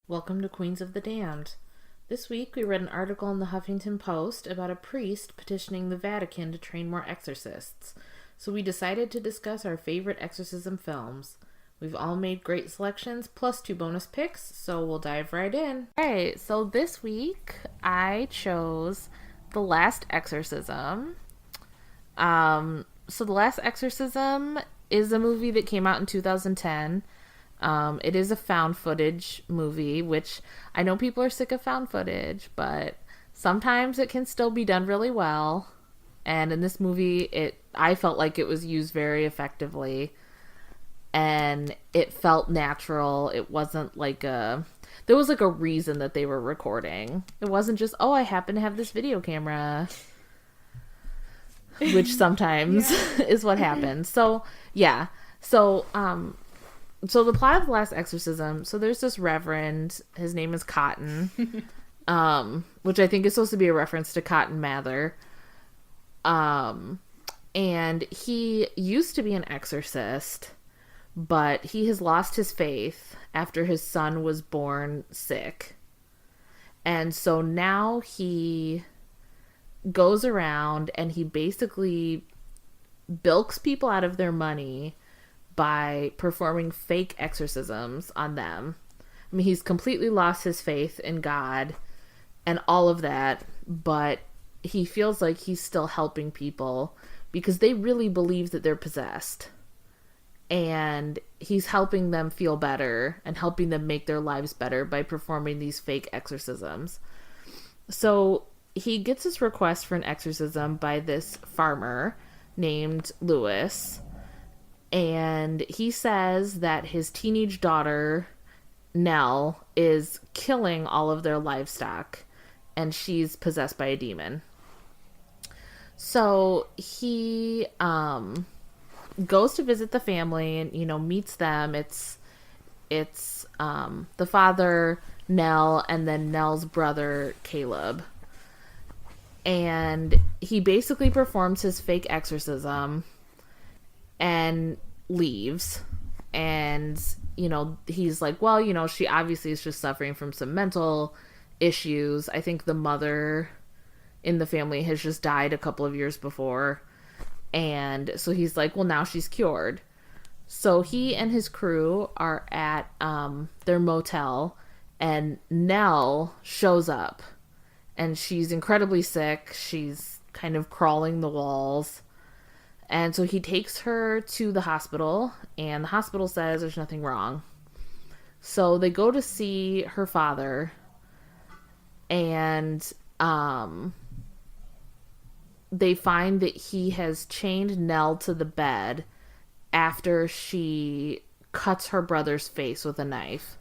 Welcome to Queens of the Damned. This week we read an article in the Huffington Post about a priest petitioning the Vatican to train more exorcists. So we decided to discuss our favorite exorcism films. We've all made great selections plus 2 bonus picks, so we'll dive right in. Alright, so this week I chose The Last Exorcism. So The Last Exorcism is a movie that came out in 2010. It is a found footage movie, which I know people are sick of found footage, but sometimes it can still be done really well. And in this movie, I felt like it was used very effectively, and it felt natural. It wasn't like there was like a reason that they were recording. It wasn't just, oh, I happen to have this video camera, which sometimes is what happens. So, yeah. So the plot of The Last Exorcism, so there's this reverend, his name is Cotton, which I think is supposed to be a reference to Cotton Mather. And he used to be an exorcist, but he has lost his faith after his son was born sick. And so now he goes around and he basically bilks people out of their money by performing fake exorcisms on them. I mean, he's completely lost his faith in God and all of that, but he feels like he's still helping people because they really believe that they're possessed. And he's helping them feel better and helping them make their lives better by performing these fake exorcisms. So he gets this request for an exorcism by this farmer named Lewis. And he says that his teenage daughter, Nell, is killing all of their livestock, and she's possessed by a demon. So he goes to visit the family and, meets them. It's the father, Nell, and then Nell's brother, Caleb. And he basically performs his fake exorcism and leaves. And, he's like, well, she obviously is just suffering from some mental issues. I think the mother in the family has just died a couple of years before. And so he's like, well, now she's cured. So he and his crew are at their motel, and Nell shows up. And she's incredibly sick. She's kind of crawling the walls. And so he takes her to the hospital, and the hospital says there's nothing wrong. So they go to see her father, and they find that he has chained Nell to the bed after she cuts her brother's face with a knife.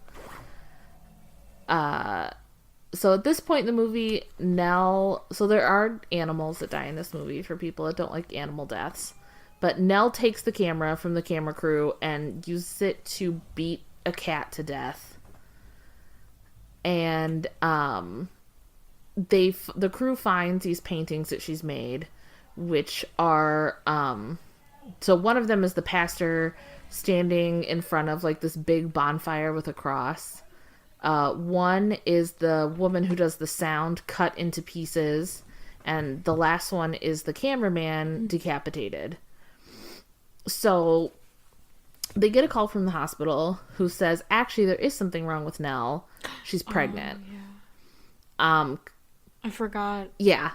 So at this point in the movie, Nell... So there are animals that die in this movie for people that don't like animal deaths. But Nell takes the camera from the camera crew and uses it to beat a cat to death. And the crew finds these paintings that she's made, which are... so one of them is the pastor standing in front of like this big bonfire with a cross. One is the woman who does the sound cut into pieces, and the last one is the cameraman decapitated. So they get a call from the hospital who says, actually, there is something wrong with Nell. She's pregnant. Yeah. I forgot. Yeah.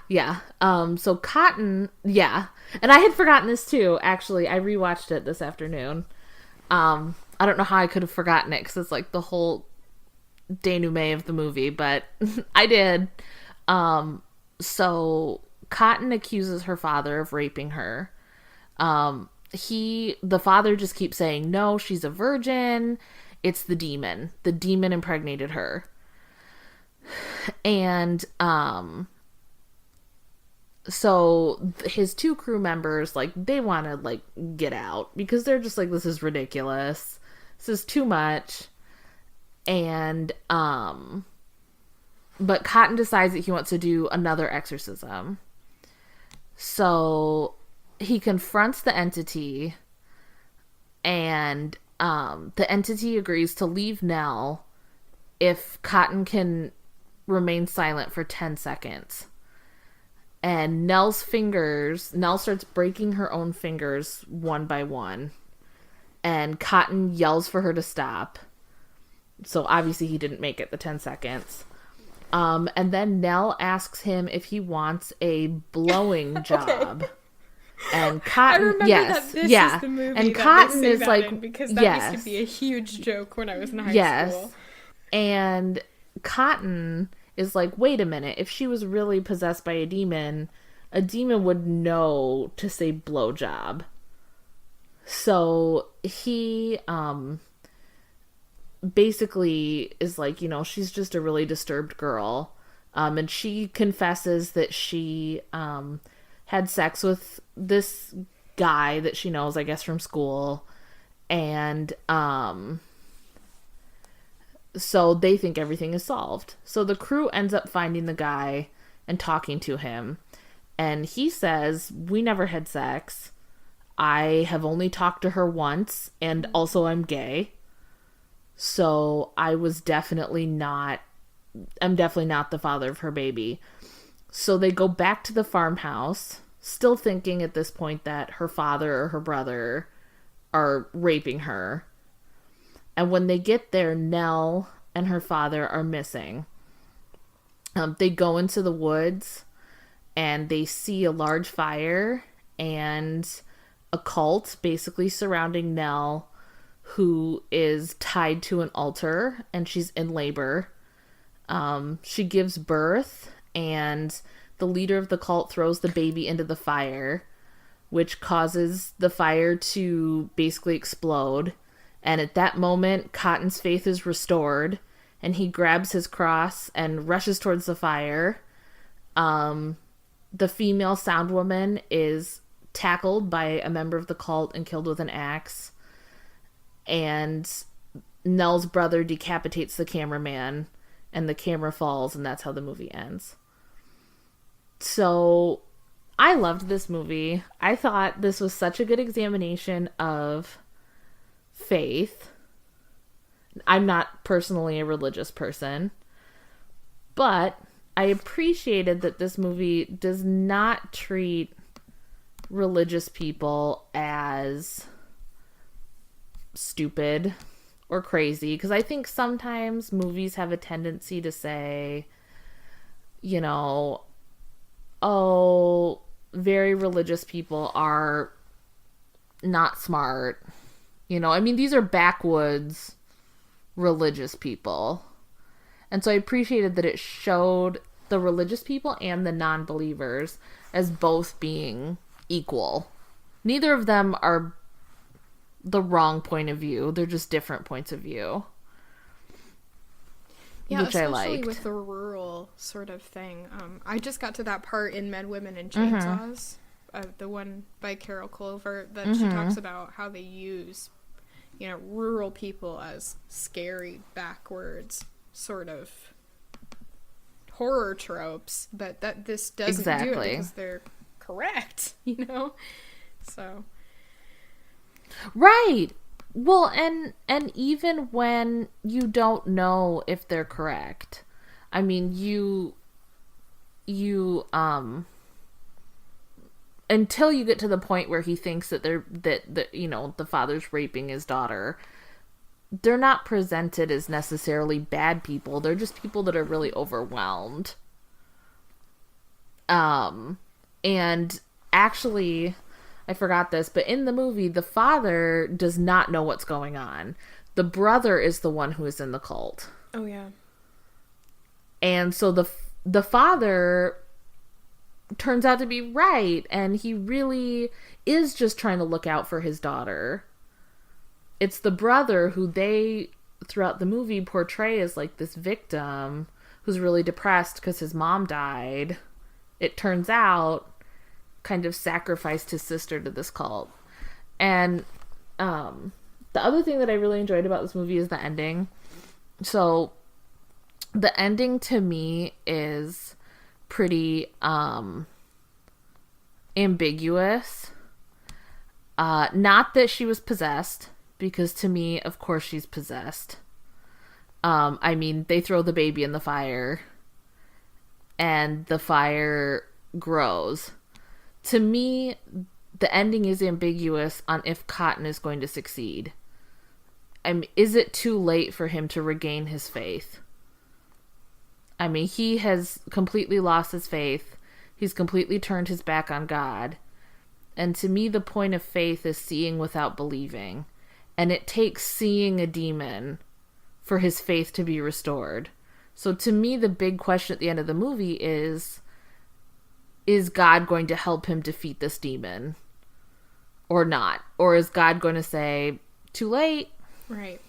So Cotton, yeah. And I had forgotten this too, actually. I rewatched it this afternoon. I don't know how I could have forgotten it, because it's like the whole denouement of the movie, but I did. So Cotton accuses her father of raping her. The father just keeps saying, no, she's a virgin. It's the demon. The demon impregnated her. And, so his 2 crew members, like, they want to, like, get out because they're just like, this is ridiculous. This is too much. And, but Cotton decides that he wants to do another exorcism. So he confronts the entity, and the entity agrees to leave Nell if Cotton can remain silent for 10 seconds. And Nell starts breaking her own fingers one by one. And Cotton yells for her to stop. So obviously he didn't make it the 10 seconds. And then Nell asks him if he wants a blowing job. Okay. And Cotton, I remember that this is the movie and that Cotton they say is that like, in, because that used to be a huge joke when I was in high school. And Cotton is like, wait a minute, if she was really possessed by a demon would know to say blowjob. So he basically is like, she's just a really disturbed girl. And she confesses that she had sex with this guy that she knows, I guess, from school. And so they think everything is solved. So the crew ends up finding the guy and talking to him. And he says, we never had sex. I have only talked to her once. And also I'm gay. So I'm definitely not the father of her baby. So they go back to the farmhouse, still thinking at this point that her father or her brother are raping her. And when they get there, Nell and her father are missing. They go into the woods and they see a large fire and a cult basically surrounding Nell, who is tied to an altar and she's in labor. She gives birth and the leader of the cult throws the baby into the fire, which causes the fire to basically explode. And at that moment, Cotton's faith is restored, and he grabs his cross and rushes towards the fire. The female sound woman is tackled by a member of the cult and killed with an axe. And Nell's brother decapitates the cameraman, and the camera falls, and that's how the movie ends. So I loved this movie. I thought this was such a good examination of faith. I'm not personally a religious person, but I appreciated that this movie does not treat religious people as stupid or crazy, because I think sometimes movies have a tendency to say, oh, very religious people are not smart. These are backwoods religious people. And so I appreciated that it showed the religious people and the non-believers as both being equal. Neither of them are the wrong point of view. They're just different points of view. Yeah, which I especially liked. With the rural sort of thing. I just got to that part in Men, Women, and Chainsaws, the one by Carol Clover, that she talks about how they use, rural people as scary, backwards sort of horror tropes, but that this doesn't do it because they're correct, So. Right. Well, and even when you don't know if they're correct, I mean, you until you get to the point where he thinks that the father's raping his daughter, they're not presented as necessarily bad people. They're just people that are really overwhelmed. And actually, I forgot this, but in the movie, the father does not know what's going on. The brother is the one who is in the cult. Oh, yeah. And so the father turns out to be right, and he really is just trying to look out for his daughter. It's the brother who they, throughout the movie, portray as like this victim who's really depressed because his mom died. It turns out kind of sacrificed his sister to this cult. And the other thing that I really enjoyed about this movie is the ending. So the ending to me is pretty ambiguous. Not that she was possessed, because to me, of course, she's possessed. I mean, they throw the baby in the fire and the fire grows. To me, the ending is ambiguous on if Cotton is going to succeed. I mean, is it too late for him to regain his faith? I mean, he has completely lost his faith. He's completely turned his back on God. And to me, the point of faith is seeing without believing. And it takes seeing a demon for his faith to be restored. So to me, the big question at the end of the movie is God going to help him defeat this demon? Or not? Or is God going to say, too late? Right.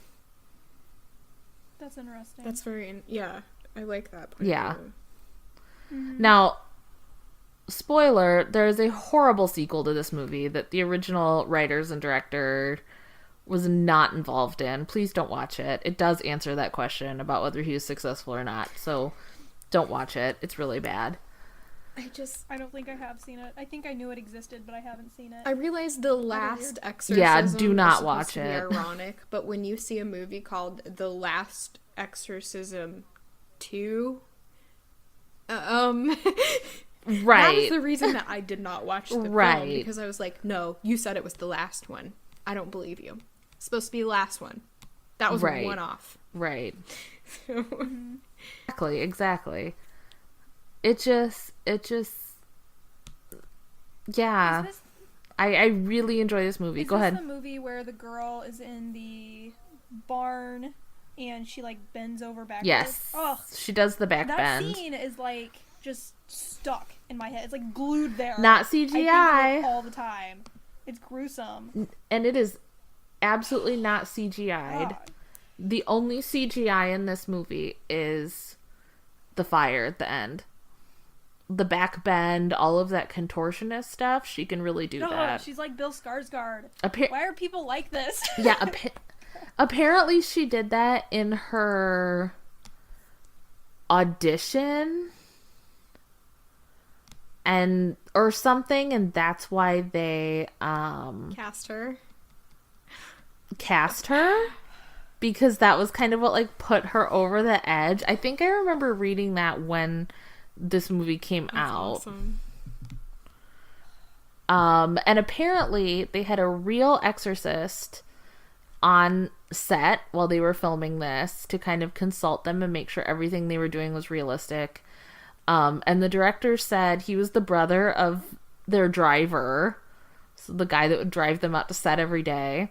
That's interesting. That's very, yeah, I like that point. Yeah. Now, spoiler, there is a horrible sequel to this movie that the original writers and director was not involved in. Please don't watch it. It does answer that question about whether he was successful or not. So don't watch it. It's really bad. I don't think I have seen it. I think I knew it existed, but I haven't seen it. I realized the last exorcism. Yeah, do not is watch supposed to it. be ironic, but when you see a movie called The Last Exorcism 2, Right. that is the reason that I did not watch the film, Right. because I was like, no, you said it was the last one. I don't believe you. It's supposed to be the last one. That was Right. a one-off. Right. Exactly. It just, yeah. Is this, I really enjoy this movie. is Go this ahead. the movie where the girl is in the barn and she like bends over backwards? Yes. Oh, She does the back that bend. scene is like just stuck in my head. It's like glued there. Not I think of CGI. it all the time. It's gruesome. And it is absolutely not CGI'd. God. The only CGI in this movie is the fire at the end. The back bend, all of that contortionist stuff, she can really do God, that. she's like Bill Skarsgård. Appa- Why are people like this? yeah, apparently she did that in her audition and or something, and that's why they Cast her. cast her, because that was kind of what like put her over the edge. I think I remember reading that when this movie came That's out. awesome. And apparently they had a real exorcist on set while they were filming this to kind of consult them and make sure everything they were doing was realistic. And the director said he was the brother of their driver, so the guy that would drive them out to set every day.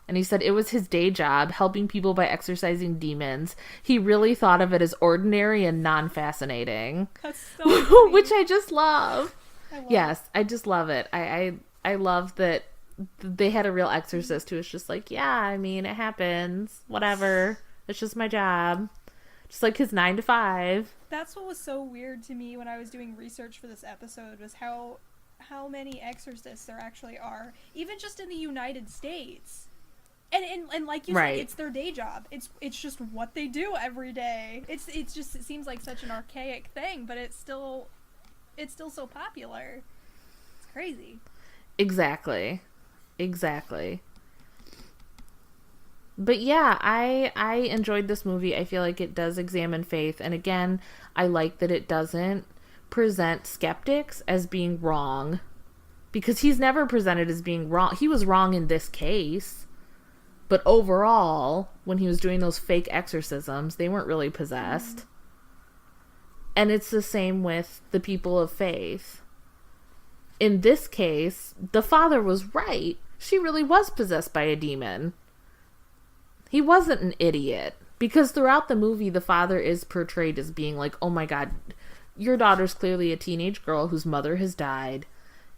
And he said it was his day job, helping people by exorcising demons. He really thought of it as ordinary and non-fascinating. That's so funny. Which I just love. I love Yes, I just love it. I love that they had a real exorcist who was just like, yeah, I mean, it happens. Whatever. It's just my job. Just like his 9 to 5. That's what was so weird to me when I was doing research for this episode, was how many exorcists there actually are, even just in the United States. And like you Right. said, it's their day job. It's just what they do every day. It seems like such an archaic thing, but it's still so popular. It's crazy. Exactly. But yeah, I enjoyed this movie. I feel like it does examine faith. And again, I like that it doesn't present skeptics as being wrong. Because he's never presented as being wrong. He was wrong in this case. But overall, when he was doing those fake exorcisms, they weren't really possessed. Mm-hmm. And it's the same with the people of faith. In this case, the father was right. She really was possessed by a demon. He wasn't an idiot. Because throughout the movie, the father is portrayed as being like, oh my god, your daughter's clearly a teenage girl whose mother has died.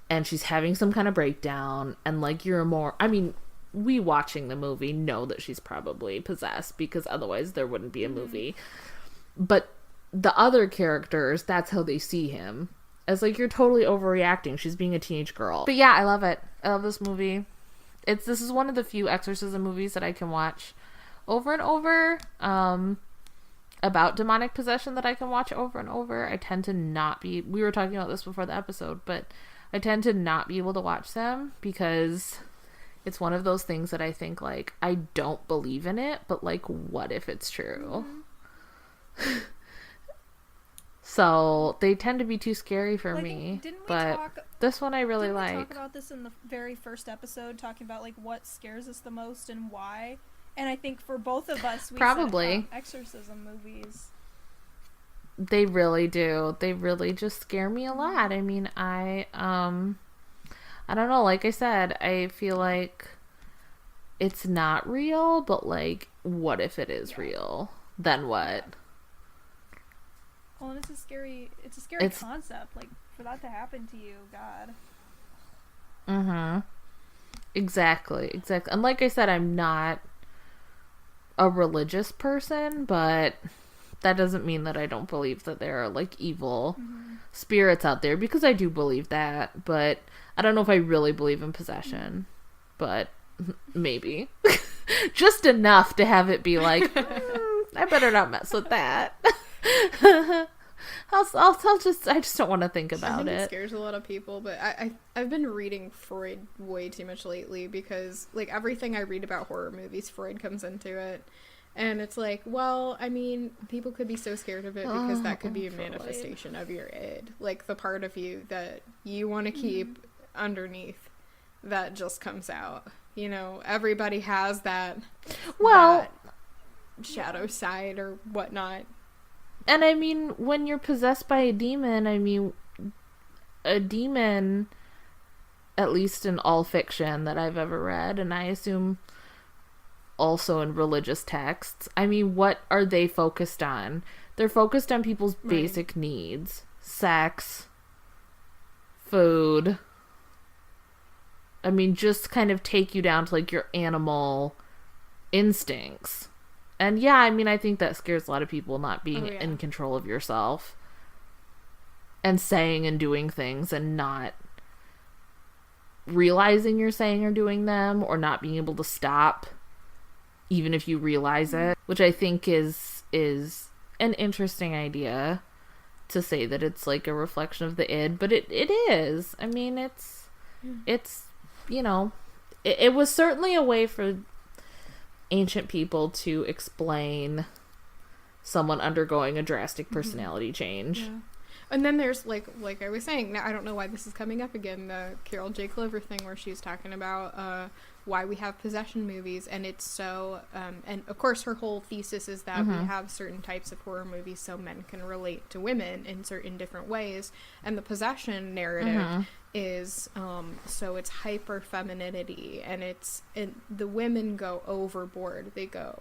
And she's having some kind of breakdown. And like, we watching the movie know that she's probably possessed, because otherwise there wouldn't be a movie. But the other characters, that's how they see him. As like, you're totally overreacting. She's being a teenage girl. But yeah, I love it. I love this movie. This is one of the few exorcism movies that I can watch over and over. About demonic possession that I can watch over and over. I tend to not be... We were talking about this before the episode, but I tend to not be able to watch them because It's one of those things that I think, like, I don't believe in it, but, like, what if it's true? Mm-hmm. So they tend to be too scary for me. But this one I really like. Didn't we talk about this in the very first episode, talking about, like, what scares us the most and why? And I think for both of us, we probably said exorcism movies. They really do. They really just scare me a lot. I mean, I don't know. Like I said, I feel like it's not real, but, like, what if it is real? Then what? Yeah. Well, and it's a scary concept. Like, for that to happen to you, God. Mm-hmm. Exactly. And like I said, I'm not a religious person, but that doesn't mean that I don't believe that there are, like, evil spirits out there, because I do believe that, but I don't know if I really believe in possession, but maybe. Just enough to have it be like, I better not mess with that. I just don't want to think about it. It scares a lot of people, but I've been reading Freud way too much lately, because, like, everything I read about horror movies, Freud comes into it. And it's like, well, I mean, people could be so scared of it because that could be a manifestation of your id. Like, the part of you that you want to keep underneath that just comes out. You know, everybody has that, that shadow side or whatnot. And I mean, when you're possessed by a demon, I mean, a demon, at least in all fiction that I've ever read, and I assume also in religious texts, I mean, what are they focused on? They're focused on people's basic needs. Sex, food. I mean, just kind of take you down to, like, your animal instincts. And yeah, I mean, I think that scares a lot of people, not being in control of yourself. And saying and doing things and not realizing you're saying or doing them, or not being able to stop even if you realize it, which I think is an interesting idea, to say that it's like a reflection of the id, but it is. I mean, it's you know, it was certainly a way for ancient people to explain someone undergoing a drastic personality change. Yeah. And then there's, like I was saying, now I don't know why this is coming up again, the Carol J. Clover thing where she's talking about why we have possession movies, and it's so, and of course her whole thesis is that we have certain types of horror movies so men can relate to women in certain different ways, and the possession narrative is, so it's hyper femininity, and the women go overboard. They go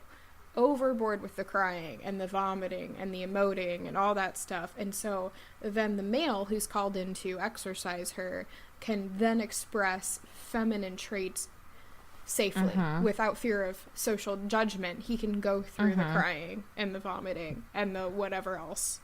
overboard with the crying and the vomiting and the emoting and all that stuff, and so then the male who's called in to exorcise her can then express feminine traits safely without fear of social judgment. He can go through the crying and the vomiting and the whatever else.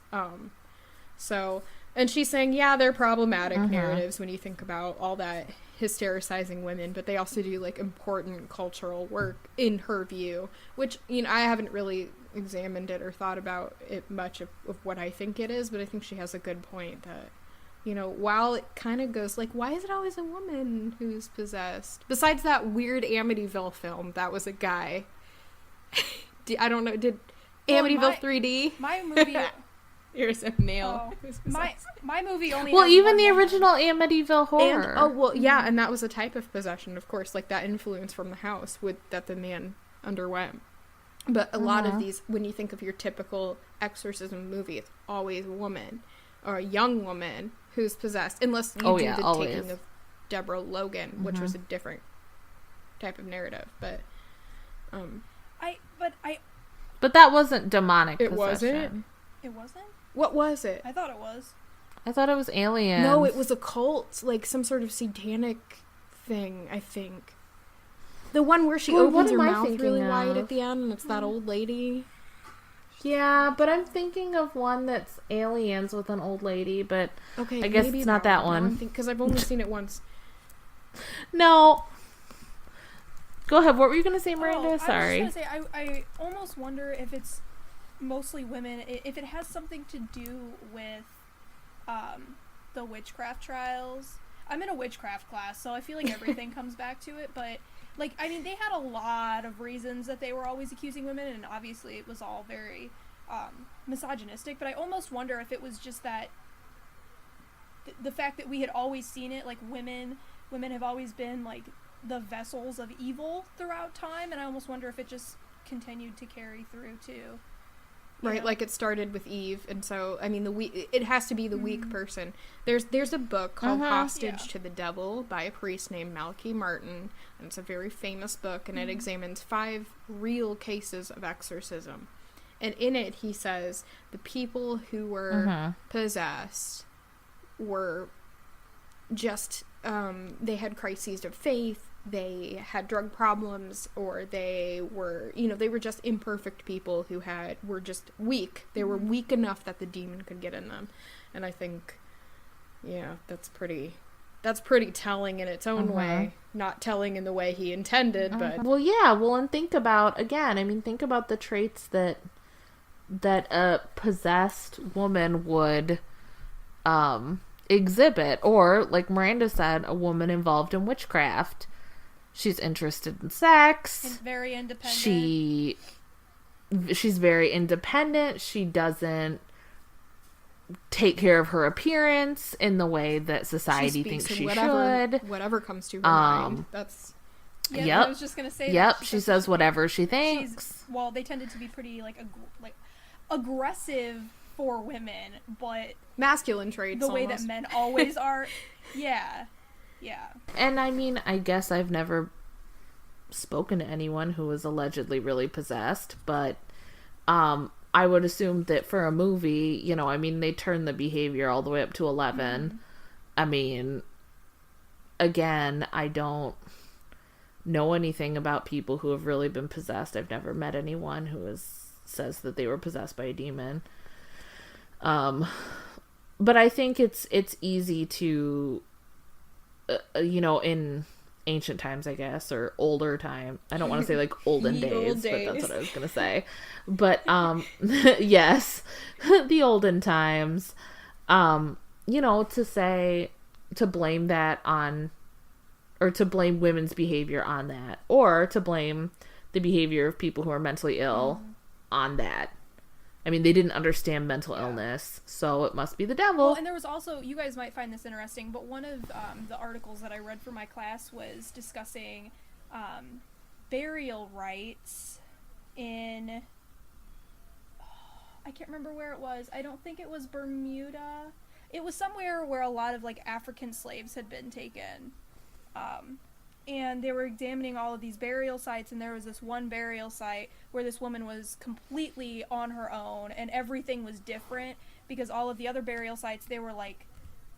So, and she's saying, yeah, they're problematic narratives when you think about all that hystericizing women, but they also do, like, important cultural work in her view, which, you know, I haven't really examined it or thought about it much of what I think it is, but I think she has a good point that, you know, while it kind of goes, like, why is it always a woman who's possessed? Besides that weird Amityville film, that was a guy. I don't know, did Amityville 3D? My movie... Here's a male. My movie only. Well, even the original Amityville Horror. And, and that was a type of possession, of course, like that influence from the house that the man underwent. But a lot of these, when you think of your typical exorcism movie, it's always a woman or a young woman who's possessed, unless you do the taking of Deborah Logan, which was a different type of narrative. But But that wasn't demonic possession. Wasn't. It wasn't? What was it? I thought it was. I thought it was aliens. No, it was a cult, like some sort of satanic thing, I think. The one where she opens her mouth really wide at the end, and it's that old lady. Yeah, but I'm thinking of one that's aliens with an old lady, but okay, I guess it's not that one. Because I've only seen it once. No. Go ahead. What were you going to say, Miranda? Sorry. I was just going to say, I almost wonder if it's mostly women, if it has something to do with the witchcraft trials, I'm in a witchcraft class, so I feel like everything comes back to it, but, like, I mean, they had a lot of reasons that they were always accusing women, and obviously it was all very, misogynistic, but I almost wonder if it was just that the fact that we had always seen it, like, women have always been, like, the vessels of evil throughout time, and I almost wonder if it just continued to carry through, too. Right, know? like it started with Eve, and so, I mean, it has to be the weak person. There's a book called Hostage to the Devil by a priest named Malachi Martin, and it's a very famous book, and it examines 5 real cases of exorcism. And in it, he says the people who were possessed were just, they had crises of faith, they had drug problems, or they were, they were just imperfect people who were just weak. They were weak enough that the demon could get in them. And I think, that's pretty telling in its own way. Not telling in the way he intended, but... Well, yeah, and think about the traits that a possessed woman would, exhibit, or, like Miranda said, a woman involved in witchcraft. She's interested in sex. And very independent. She's very independent. She doesn't take care of her appearance in the way that society thinks she should. Whatever comes to her mind. That's... Yeah, I was just gonna say that. Yep, she says whatever she thinks. They tended to be pretty, aggressive for women, but... masculine traits, the way that men always are. Yeah. Yeah. And I mean, I guess I've never spoken to anyone who was allegedly really possessed, but I would assume that for a movie, they turn the behavior all the way up to 11. I mean, again, I don't know anything about people who have really been possessed. I've never met anyone who says that they were possessed by a demon. But I think it's easy to... in ancient times, I guess, or older time. I don't want to say like olden days, but that's what I was going to say. But, yes, the olden times, to blame that on, or to blame women's behavior on that, or to blame the behavior of people who are mentally ill on that. I mean, they didn't understand mental illness, so it must be the devil. Well, and there was also, you guys might find this interesting, but one of the articles that I read for my class was discussing burial rites in... I can't remember where it was. I don't think it was Bermuda. It was somewhere where a lot of, African slaves had been taken. And they were examining all of these burial sites, and there was this one burial site where this woman was completely on her own, and everything was different, because all of the other burial sites, they were,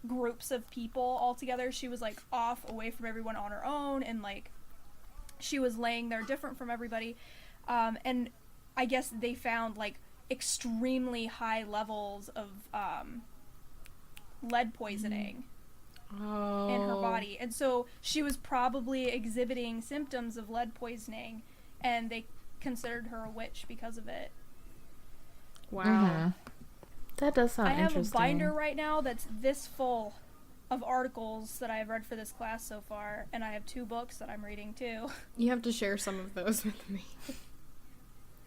groups of people all together. She was, off, away from everyone on her own, and, she was laying there different from everybody. And I guess they found, extremely high levels of, lead poisoning. In her body, and so she was probably exhibiting symptoms of lead poisoning, and they considered her a witch because of it. Wow. That does sound interesting. I have a binder right now that's this full of articles that I've read for this class so far, and I have 2 books that I'm reading too. You have to share some of those with me.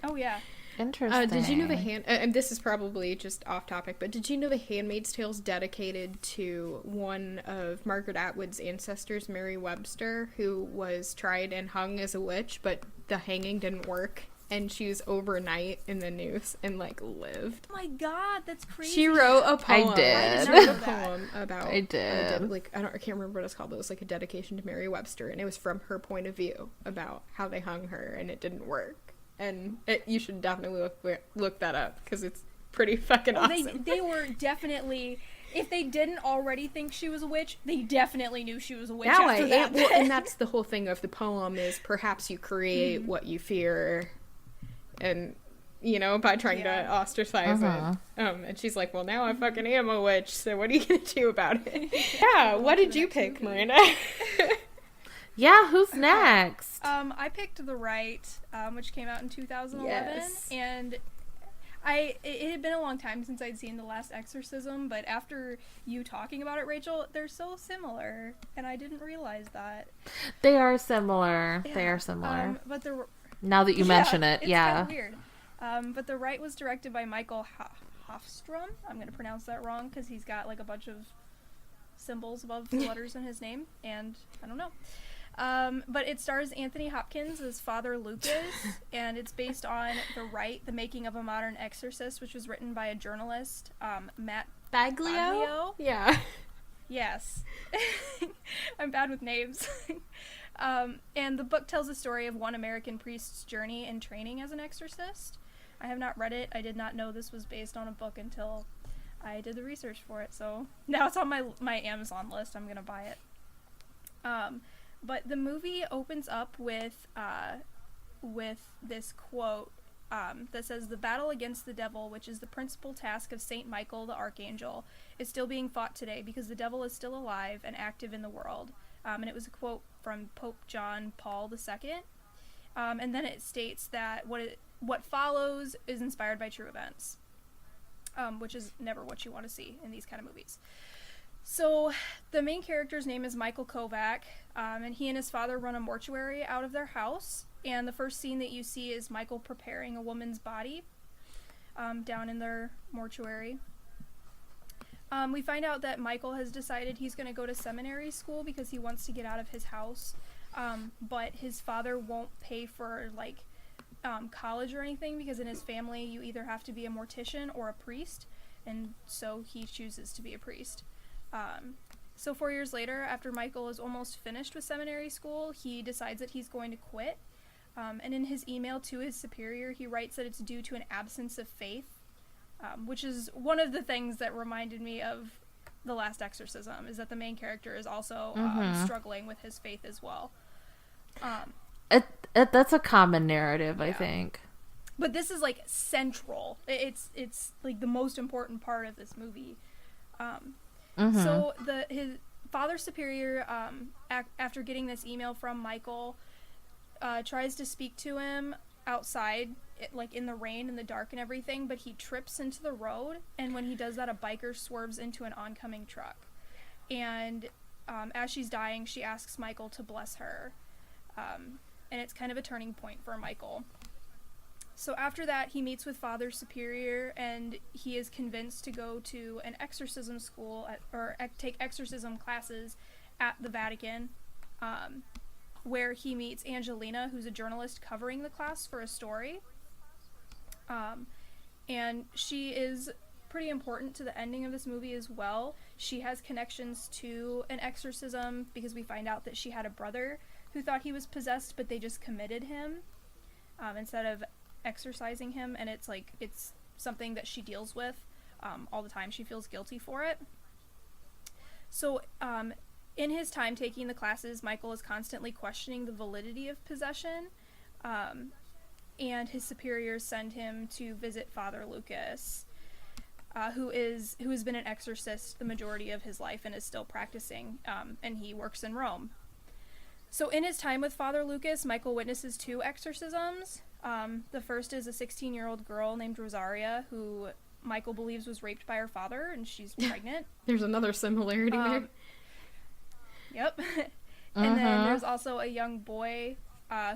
Oh yeah. Interesting. Did you know and this is probably just off topic, but did you know The Handmaid's Tale is dedicated to one of Margaret Atwood's ancestors, Mary Webster, who was tried and hung as a witch, but the hanging didn't work, and she was overnight in the noose and lived. Oh my god, that's crazy. She wrote a poem. I did. She wrote a poem about... I did. I can't remember what it's called, but it was a dedication to Mary Webster, and it was from her point of view about how they hung her, and it didn't work. And you should definitely look that up, because it's pretty fucking awesome. They were definitely, if they didn't already think she was a witch, they definitely knew she was a witch after that. And that's the whole thing of the poem, is perhaps you create what you fear, and, by trying to ostracize it. And she's like, well, now I fucking am a witch, so what are you going to do about it? Yeah, what did you pick, Miranda? Yeah, who's next? I picked The Rite, which came out in 2011, and It had been a long time since I'd seen the last Exorcism, but after you talking about it, Rachel, they're so similar, and I didn't realize that. They are similar. Yeah. They are similar. But the Now that you mention it, it's yeah. kind of weird. But the right was directed by Michael Hofstrom. I'm gonna pronounce that wrong because he's got like a bunch of symbols above the letters in his name, and I don't know. But it stars Anthony Hopkins as Father Lucas, and it's based on The Rite, The Making of a Modern Exorcist, which was written by a journalist, Matt Baglio. Yeah. Yes. I'm bad with names. And the book tells the story of one American priest's journey and training as an exorcist. I have not read it. I did not know this was based on a book until I did the research for it, so now it's on my Amazon list. I'm gonna buy it. But the movie opens up with this quote that says, "The battle against the devil, which is the principal task of Saint Michael the Archangel, is still being fought today because the devil is still alive and active in the world." And it was a quote from Pope John Paul II. And then it states that what follows is inspired by true events, which is never what you want to see in these kind of movies. So the main character's name is Michael Kovac, and he and his father run a mortuary out of their house. And the first scene that you see is Michael preparing a woman's body down in their mortuary. We find out that Michael has decided he's going to go to seminary school because he wants to get out of his house, but his father won't pay for college or anything because in his family you either have to be a mortician or a priest, and so he chooses to be a priest. So 4 years later, after Michael is almost finished with seminary school, he decides that he's going to quit. And in his email to his superior, he writes that it's due to an absence of faith, which is one of the things that reminded me of the last Exorcism, is that the main character is also struggling with his faith as well. That's a common narrative, I think. But this is like central. It's like the most important part of this movie. So his father superior, after getting this email from Michael, tries to speak to him outside, like in the rain and the dark and everything, but he trips into the road, and when he does that, a biker swerves into an oncoming truck. And as she's dying, she asks Michael to bless her. And it's kind of a turning point for Michael. So after that, he meets with Father Superior, and he is convinced to go to an exorcism school, or take exorcism classes at the Vatican, where he meets Angelina, who's a journalist covering the class for a story. And she is pretty important to the ending of this movie as well. She has connections to an exorcism because we find out that she had a brother who thought he was possessed, but they just committed him instead of exorcising him, and it's something that she deals with all the time. She feels guilty for it. So in his time taking the classes, Michael is constantly questioning the validity of possession, and his superiors send him to visit Father Lucas, who has been an exorcist the majority of his life and is still practicing, and he works in Rome. So in his time with Father Lucas, Michael witnesses 2 exorcisms. The first is a 16-year-old girl named Rosaria, who Michael believes was raped by her father, and she's pregnant. There's another similarity there. Yep. And then there's also a young boy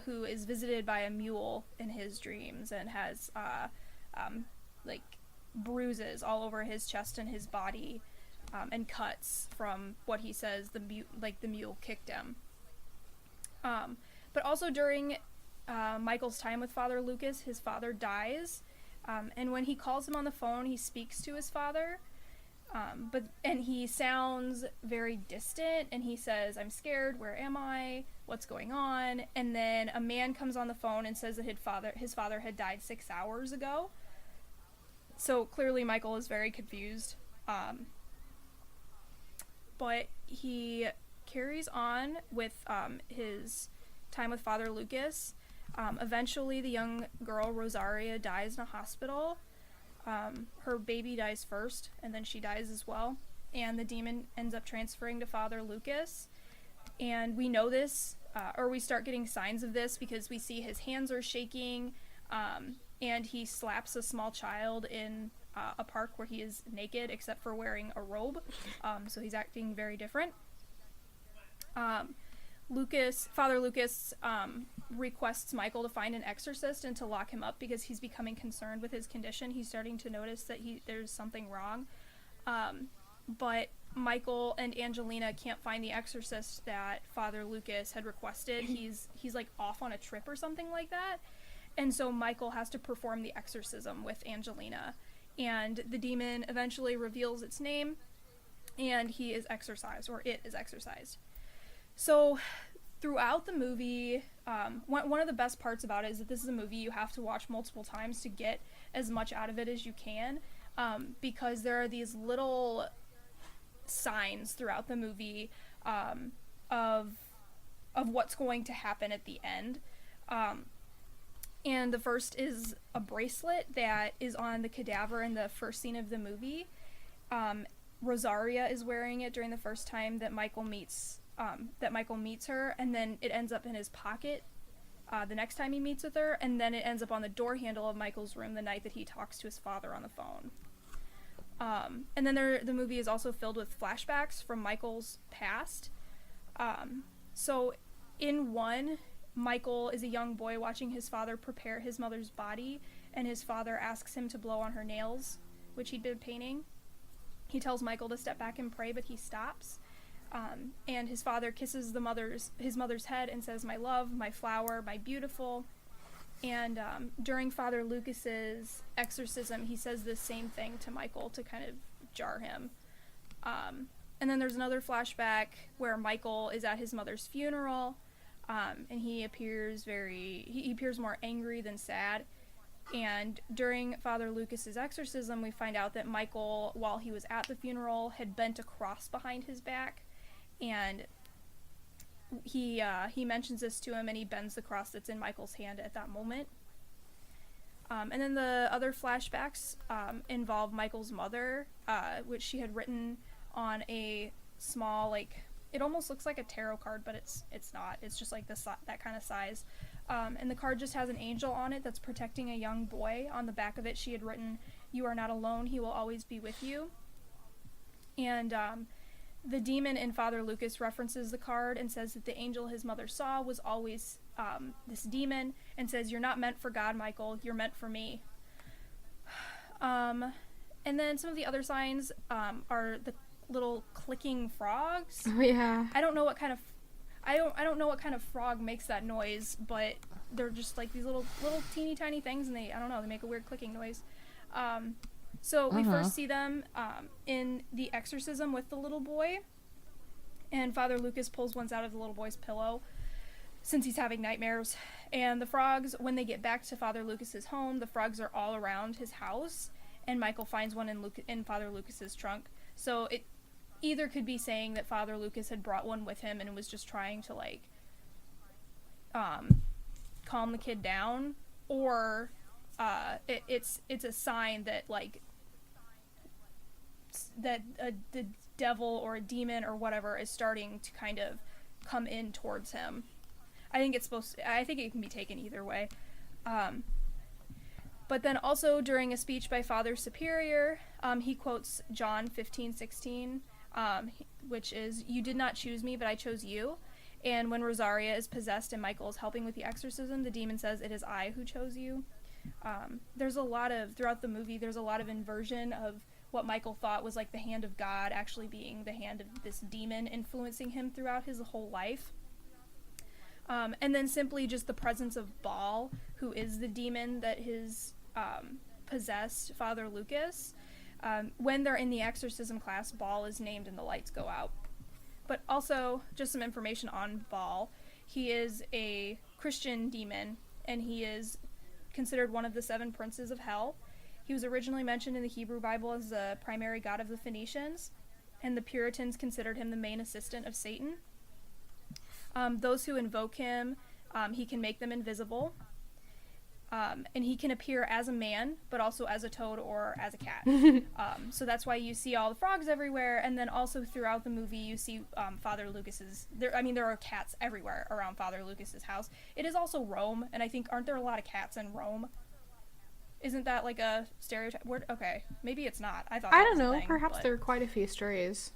who is visited by a mule in his dreams and has bruises all over his chest and his body, and cuts from what he says the mule kicked him. But also during Michael's time with Father Lucas, his father dies, and when he calls him on the phone, he speaks to his father, and he sounds very distant, and he says, "I'm scared, where am I, what's going on?" And then a man comes on the phone and says that his father had died 6 hours ago. So clearly Michael is very confused, but he carries on with his time with Father Lucas. Eventually, the young girl, Rosaria, dies in a hospital. Her baby dies first, and then she dies as well. And the demon ends up transferring to Father Lucas. And we know this, or we start getting signs of this, because we see his hands are shaking, and he slaps a small child in a park where he is naked except for wearing a robe. So he's acting very different. Father Lucas requests Michael to find an exorcist and to lock him up because he's becoming concerned with his condition. He's starting to notice that there's something wrong. But Michael and Angelina can't find the exorcist that Father Lucas had requested. He's like off on a trip or something like that. And so Michael has to perform the exorcism with Angelina. And the demon eventually reveals its name, and he is exorcised, or it is exorcised. So throughout the movie, one of the best parts about it is that this is a movie you have to watch multiple times to get as much out of it as you can, because there are these little signs throughout the movie of what's going to happen at the end. And the first is a bracelet that is on the cadaver in the first scene of the movie. Rosaria is wearing it during the first time that Michael meets her, and then it ends up in his pocket the next time he meets with her, and then it ends up on the door handle of Michael's room the night that he talks to his father on the phone. And then the movie is also filled with flashbacks from Michael's past. So in one, Michael is a young boy watching his father prepare his mother's body, and his father asks him to blow on her nails, which he'd been painting. He tells Michael to step back and pray, but he stops. And his father kisses his mother's head and says, "My love, my flower, my beautiful." And during Father Lucas's exorcism, he says the same thing to Michael to kind of jar him. And then there's another flashback where Michael is at his mother's funeral, and he appears more angry than sad. And during Father Lucas's exorcism, we find out that Michael, while he was at the funeral, had bent a cross behind his back, and he mentions this to him, and he bends the cross that's in Michael's hand at that moment. And then the other flashbacks involve Michael's mother, which she had written on a small, like, it almost looks like a tarot card, but it's not. It's just like that kind of size. And the card just has an angel on it that's protecting a young boy. On the back of it, she had written, "You are not alone. He will always be with you." And the demon in Father Lucas references the card and says that the angel his mother saw was always this demon, and says, "You're not meant for God, Michael. You're meant for me." And then some of the other signs are the little clicking frogs. Oh yeah. I don't know what kind of frog makes that noise, but they're just like these little teeny tiny things, and they make a weird clicking noise. So we first see them in the exorcism with the little boy, and Father Lucas pulls one out of the little boy's pillow since he's having nightmares. And the frogs, when they get back to Father Lucas's home, the frogs are all around his house, and Michael finds one in Father Lucas's trunk. So it either could be saying that Father Lucas had brought one with him and was just trying to, like, calm the kid down, or it's a sign that, like, that the devil or a demon or whatever is starting to kind of come in towards him. I think it can be taken either way. But then also during a speech by Father Superior, he quotes John 15:16, which is, "You did not choose me, but I chose you." And when Rosaria is possessed and Michael is helping with the exorcism, the demon says, "It is I who chose you." Throughout the movie, there's a lot of inversion of what Michael thought was like the hand of God actually being the hand of this demon influencing him throughout his whole life. And then simply just the presence of Baal, who is the demon that has possessed Father Lucas. When they're in the exorcism class, Baal is named and the lights go out. But also, just some information on Baal. He is a Christian demon, and he is considered one of the 7 princes of hell. He was originally mentioned in the Hebrew Bible as the primary god of the Phoenicians, and the Puritans considered him the main assistant of Satan. Those who invoke him, he can make them invisible. And he can appear as a man, but also as a toad or as a cat. So that's why you see all the frogs everywhere, and then also throughout the movie you see Father Lucas's... there are cats everywhere around Father Lucas's house. It is also Rome, and I think, aren't there a lot of cats in Rome? Isn't that like a stereotype? Okay, maybe it's not. I thought I that don't was a know. thing, Perhaps but there are quite a few strays.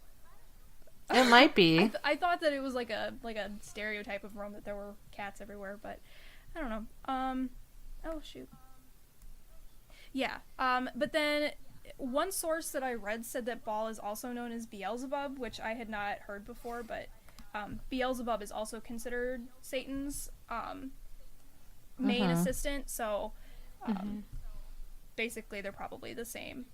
It might be. I thought that it was like a stereotype of Rome that there were cats everywhere, but I don't know. Oh shoot. Yeah. But then one source that I read said that Baal is also known as Beelzebub, which I had not heard before, but Beelzebub is also considered Satan's main assistant, so basically they're probably the same.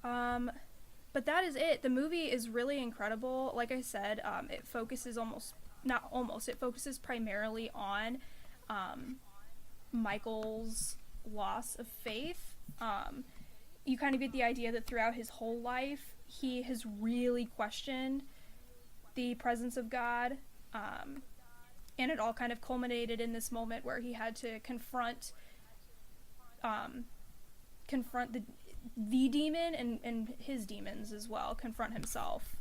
But that is it. The movie is really incredible. Like I said, it focuses it focuses primarily on Michael's loss of faith. You kind of get the idea that throughout his whole life, he has really questioned the presence of God. And it all kind of culminated in this moment where he had to confront the demon and his demons as well, confront himself.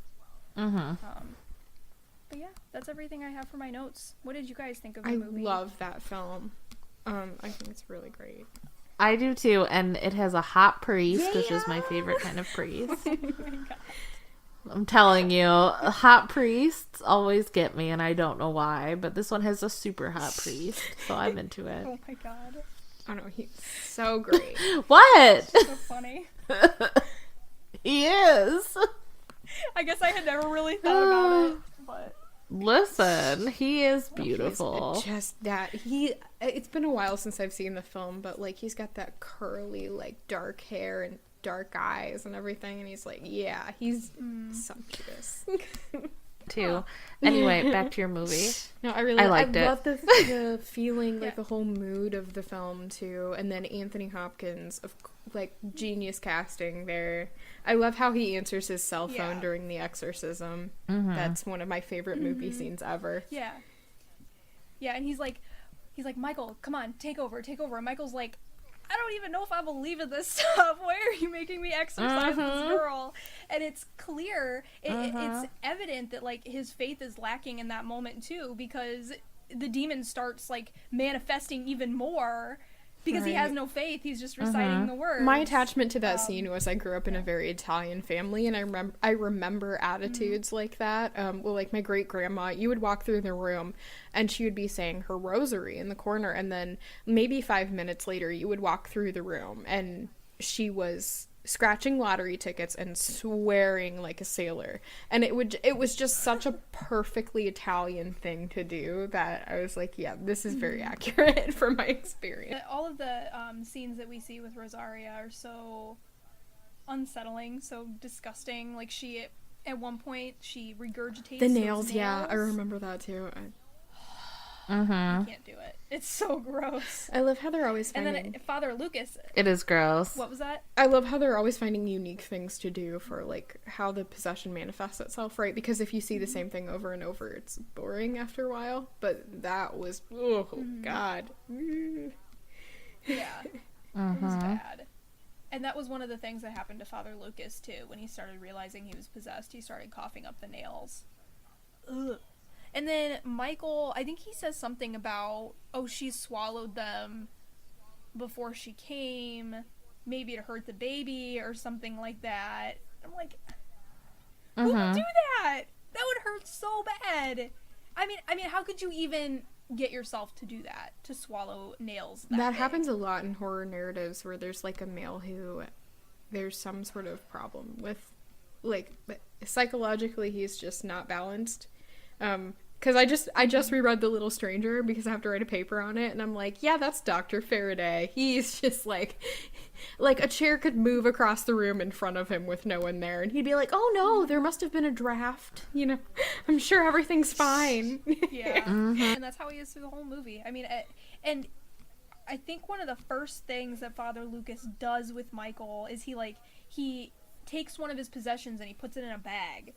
But yeah, that's everything I have for my notes. What did you guys think of the movie? I love that film. I think it's really great. I do too, and it has a hot priest, which is my favorite kind of priest. Oh my God. I'm telling you, hot priests always get me, and I don't know why, but this one has a super hot priest, so I'm into it. Oh my God. I don't know, he's so great. What? So funny. He is. I guess I had never really thought about it, but Listen, he is beautiful. He's just that it's been a while since I've seen the film, but like he's got that curly, like dark hair and dark eyes and everything, and he's like, yeah, he's sumptuous. Too. Anyway, back to your movie. No, I liked it. love the feeling, like the whole mood of the film too, and then Anthony Hopkins, of like genius casting there. I love how he answers his cell phone during the exorcism. That's one of my favorite movie scenes ever. Yeah, and he's like, Michael, come on, take over. And Michael's like, I don't even know if I believe in this stuff. Why are you making me exorcise this girl? And it's clear, it's evident that like his faith is lacking in that moment too, because the demon starts like manifesting even more because he has no faith. He's just reciting the words. My attachment to that scene was I grew up in a very Italian family, and I remember attitudes like that. Well, like my great grandma, you would walk through the room and she would be saying her rosary in the corner, and then maybe 5 minutes later you would walk through the room and she was scratching lottery tickets and swearing like a sailor, and it was just such a perfectly Italian thing to do that I was like, yeah, this is very accurate for my experience. All of the scenes that we see with Rosaria are so unsettling, so disgusting. Like she, at one point, she regurgitates The those nails, yeah, I remember that too. I can't do it. It's so gross. I love how they're always finding... And then Father Lucas... It is gross. What was that? I love how they're always finding unique things to do for, like, how the possession manifests itself, right? Because if you see the same thing over and over, it's boring after a while. But that was... Oh, God. Yeah. It was bad. And that was one of the things that happened to Father Lucas, too. When he started realizing he was possessed, he started coughing up the nails. Ugh. And then Michael, I think he says something about, oh, she swallowed them before she came, maybe to hurt the baby or something like that. I'm like, who would do that? That would hurt so bad. I mean, how could you even get yourself to do that, to swallow nails that big? Happens a lot in horror narratives where there's like a male who there's some sort of problem with, like, psychologically he's just not balanced. Because I just reread The Little Stranger because I have to write a paper on it, and I'm like, yeah, that's Dr. Faraday. He's just like a chair could move across the room in front of him with no one there, and he'd be like, oh no, there must have been a draft, you know, I'm sure everything's fine. Yeah. And that's how he is through the whole movie. I mean, and I think one of the first things that Father Lucas does with Michael is he takes one of his possessions and he puts it in a bag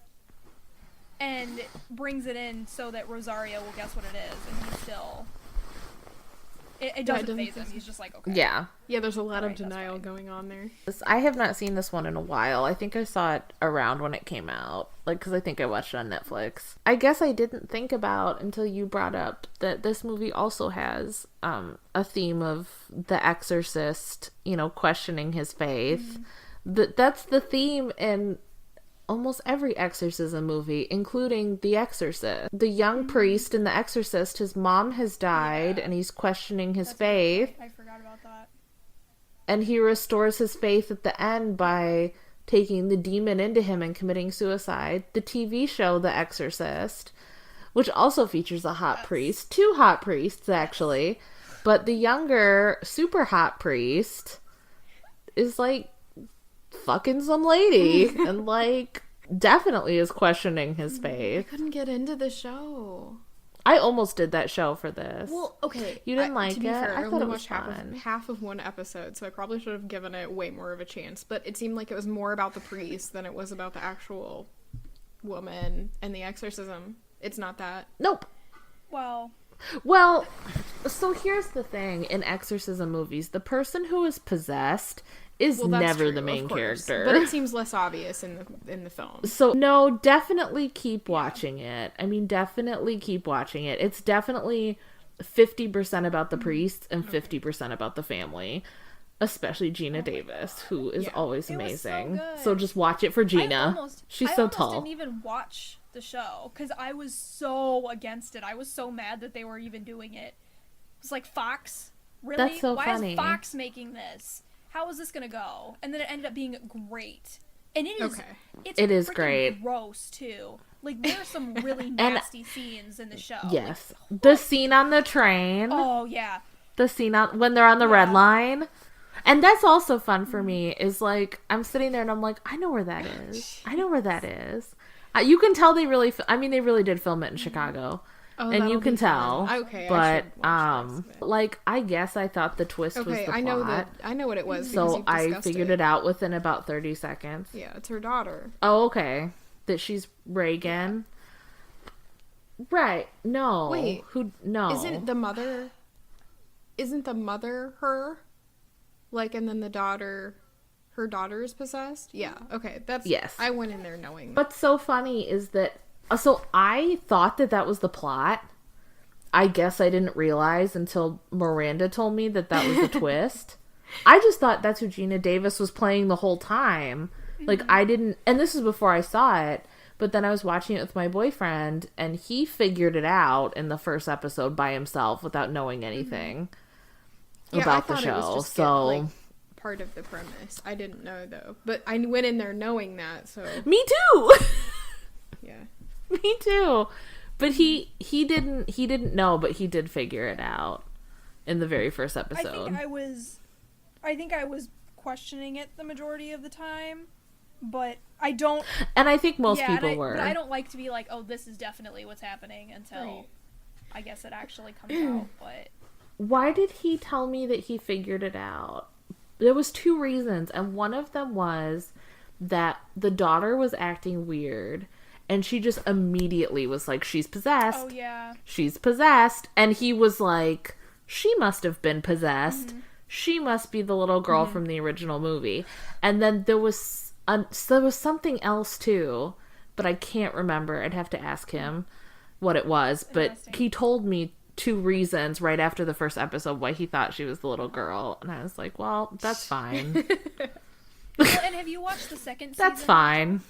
and brings it in so that Rosaria will guess what it is, and he still It doesn't faze him. He's just like, okay. Yeah. Yeah, there's a lot of denial going on there. I have not seen this one in a while. I think I saw it around when it came out. Like, because I think I watched it on Netflix. I guess I didn't think about until you brought up that this movie also has a theme of the exorcist, you know, questioning his faith. That's the theme in almost every exorcism movie, including The Exorcist. The young priest in The Exorcist, his mom has died, and he's questioning his faith. I forgot about that. And he restores his faith at the end by taking the demon into him and committing suicide. The TV show The Exorcist, which also features a hot priest. 2 hot priests, actually. But the younger, super hot priest is, like, fucking some lady. And, like, definitely is questioning his faith. I couldn't get into the show. I almost did that show for this. Well, okay. You didn't like to be it? fair, I thought only it was watched fun. half of one episode, so I probably should have given it way more of a chance. But it seemed like it was more about the priest than it was about the actual woman and the exorcism. It's not that. Nope. Well, so here's the thing. In exorcism movies, the person who is possessed is That's never true, the main of course. character. But it seems less obvious in the film. So, no, definitely keep watching it. I mean, definitely keep watching it. It's definitely 50% about the priests and 50% about the family. Especially Gina Davis, who is always It was so amazing. good. So just watch it for Gina. She's so I tall. almost didn't even watch the show because I was so against it. I was so mad that they were even doing it. It was like, Fox? Really? That's so Why funny. is Fox making this? How is this gonna go? And then it ended up being great. And it is It is freaking great. Gross too. Like, there are some really nasty scenes in the show. Yes. Like, The scene on the train. oh yeah. The scene when they're on the red line. And that's also fun for me, is like, I'm sitting there and I'm like, I know where that is. I know where that is. You can tell they really, they really did film it in Chicago. Oh, and you can tell. fun. Okay, but, I should watch this, like, I guess I thought the twist was the plot. I know what it was. So I figured it out within about 30 seconds. Yeah, it's her daughter. Oh, okay. That she's Reagan. Right. No. Wait. No. Isn't the mother her? Like, and then her daughter is possessed? Yeah, okay. Yes. I went in there knowing. What's so funny is that, so I thought that was the plot. I guess I didn't realize until Miranda told me that was the twist. I just thought that's who Gina Davis was playing the whole time. Like, I didn't, and this is before I saw it, but then I was watching it with my boyfriend, and he figured it out in the first episode by himself without knowing anything about the show. It was just part of the premise. I didn't know, though. But I went in there knowing that, so. Me too! Yeah. Me too. But he didn't know, but he did figure it out in the very first episode. I think I was questioning it the majority of the time, but I don't. And I think most people were. But I don't like to be like, oh, this is definitely what's happening until I guess it actually comes out. But why did he tell me that he figured it out? There was 2 reasons, and one of them was that the daughter was acting weird. And she just immediately was like, she's possessed. Oh, yeah. She's possessed. And he was like, she must have been possessed. She must be the little girl from the original movie. And then there was something else, too. But I can't remember. I'd have to ask him what it was. But he told me 2 reasons right after the first episode why he thought she was the little girl. And I was like, well, that's fine. Well, and have you watched the second season? That's fine.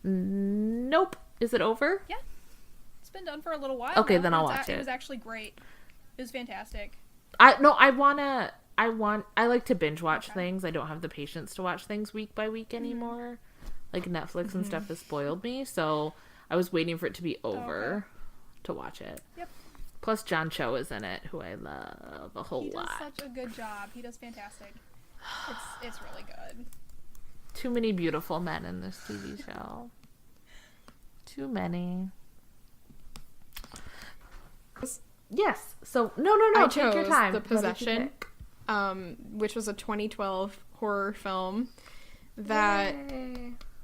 Nope. Is it over? Yeah. It's been done for a little while. Okay, now. then I'll watch it. It was actually great. It was fantastic. I like to binge watch things. I don't have the patience to watch things week by week anymore. Like Netflix and stuff has spoiled me, so I was waiting for it to be over to watch it. Yep. Plus John Cho is in it, who I love a whole lot. He does such a good job. He does fantastic. It's really good. Too many beautiful men in this TV show. Too many. Yes. So no. I Take your chose time. The Possession, which was a 2012 horror film that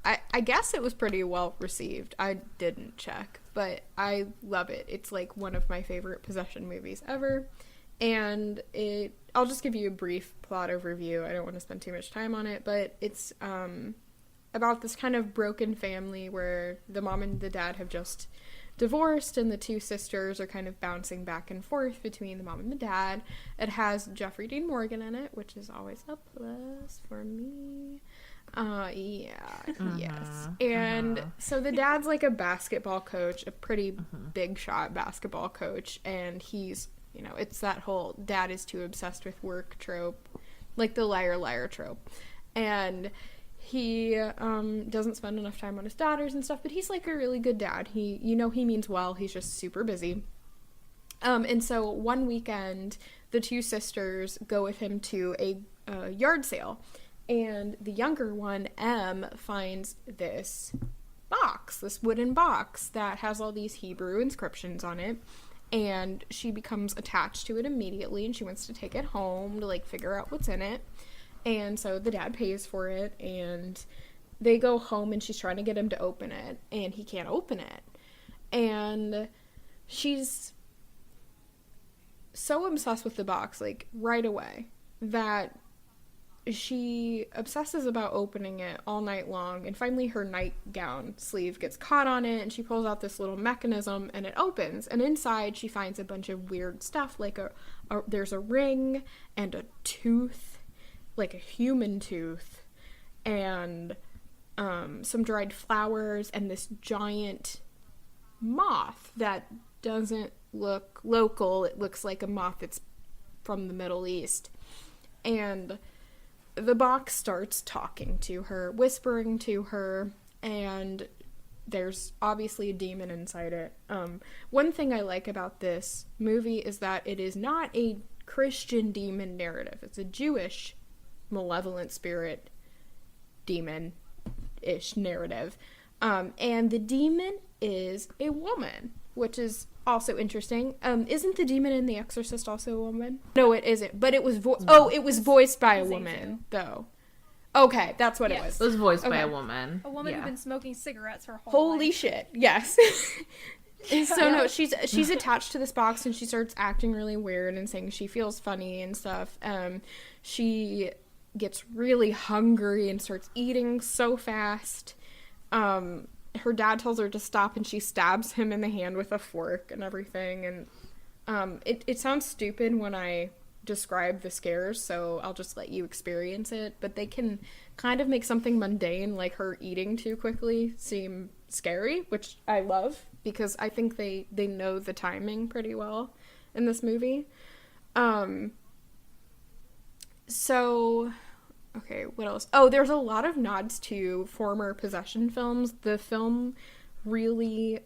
I guess it was pretty well received. I didn't check, but I love it. It's like one of my favorite possession movies ever. And I'll just give you a brief plot overview. I don't want to spend too much time on it, but it's about this kind of broken family where the mom and the dad have just divorced, and the two sisters are kind of bouncing back and forth between the mom and the dad. It has Jeffrey Dean Morgan in it, which is always a plus for me. Yes. And so the dad's like a basketball coach, a pretty big shot basketball coach, and he's, it's that whole dad is too obsessed with work trope, like the liar trope. And he doesn't spend enough time on his daughters and stuff, but he's like a really good dad. He means well. He's just super busy. And so one weekend, the two sisters go with him to a yard sale, and the younger one, Em, finds this wooden box that has all these Hebrew inscriptions on it, and she becomes attached to it immediately, and she wants to take it home to like figure out what's in it. And so the dad pays for it, and they go home, and she's trying to get him to open it, and he can't open it. And she's so obsessed with the box, like, right away, that she obsesses about opening it all night long, and finally her nightgown sleeve gets caught on it, and she pulls out this little mechanism, and it opens, and inside she finds a bunch of weird stuff, like there's a ring, and a tooth, like a human tooth, and some dried flowers, and this giant moth that doesn't look local. It looks like a moth that's from the Middle East. And the box starts talking to her, whispering to her, and there's obviously a demon inside it. One thing I like about this movie is that it is not a Christian demon narrative. It's a Jewish malevolent spirit demon-ish narrative. And the demon is a woman, which is also interesting. Isn't the demon in The Exorcist also a woman? No, it isn't. But it was it was voiced by a woman, though. Okay, that's what it was. It was voiced by a woman. A woman who'd been smoking cigarettes her whole Holy life. shit, yes. So no, she's attached to this box, and she starts acting really weird and saying she feels funny and stuff. She gets really hungry and starts eating so fast. Her dad tells her to stop, and she stabs him in the hand with a fork and everything. And it sounds stupid when I describe the scares, so I'll just let you experience it. But they can kind of make something mundane, like her eating too quickly, seem scary, which I love, because I think they know the timing pretty well in this movie. So, okay, what else? Oh, there's a lot of nods to former possession films. The film really,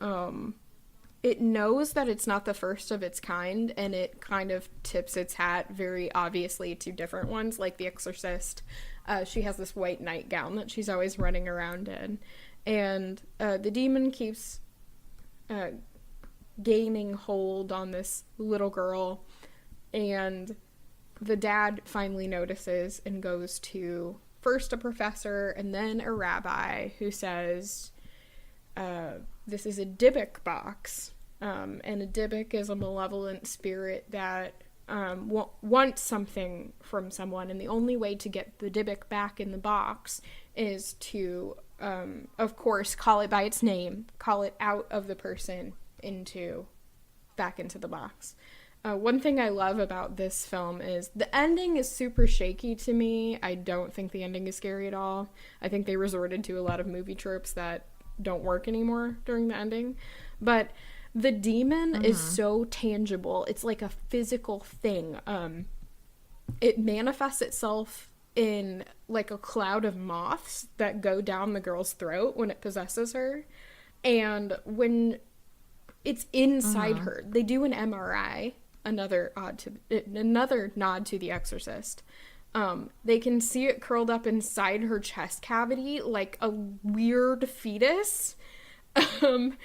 it knows that it's not the first of its kind, and it kind of tips its hat very obviously to different ones, like The Exorcist. She has this white nightgown that she's always running around in. And the demon keeps gaining hold on this little girl, and the dad finally notices and goes to first a professor and then a rabbi who says, this is a Dybbuk box, and a Dybbuk is a malevolent spirit that wants something from someone, and the only way to get the Dybbuk back in the box is to, of course, call it by its name, call it out of the person back into the box. One thing I love about this film is the ending is super shaky to me. I don't think the ending is scary at all. I think they resorted to a lot of movie tropes that don't work anymore during the ending. But the demon is so tangible. It's like a physical thing. It manifests itself in like a cloud of moths that go down the girl's throat when it possesses her. And when it's inside her, they do an MRI. Another nod to The Exorcist. They can see it curled up inside her chest cavity like a weird fetus. And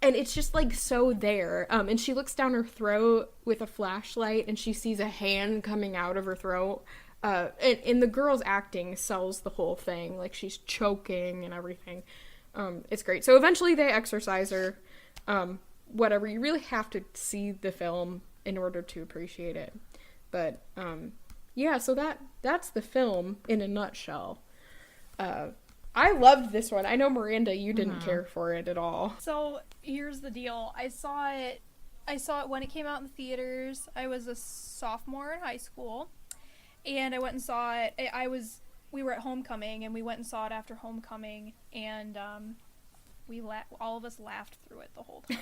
it's just like so there. And she looks down her throat with a flashlight, and she sees a hand coming out of her throat. And the girl's acting sells the whole thing. Like, she's choking and everything. It's great. So eventually they exorcise her. Whatever. You really have to see the film in order to appreciate it. But yeah, so that's the film in a nutshell. I loved this one. I know, Miranda, you didn't care for it at all. So here's the deal. I saw it when it came out in the theaters. I was a sophomore in high school, and I went and saw it. We were at homecoming, and we went and saw it after homecoming, and all of us laughed through it the whole time.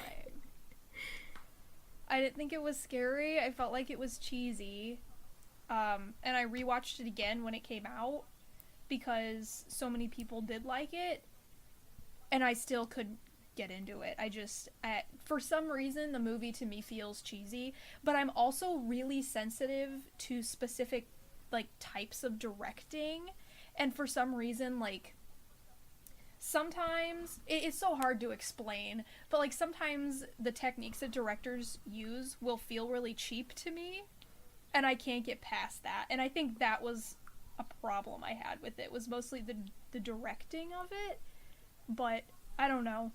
I didn't think it was scary. I felt like it was cheesy. And I rewatched it again when it came out because so many people did like it, and I still couldn't get into it. For some reason, the movie to me feels cheesy, but I'm also really sensitive to specific, like, types of directing, and for some reason, like, sometimes it's so hard to explain, but, like, sometimes the techniques that directors use will feel really cheap to me, and I can't get past that. And I think that was a problem I had with it, was mostly the directing of it. But I don't know,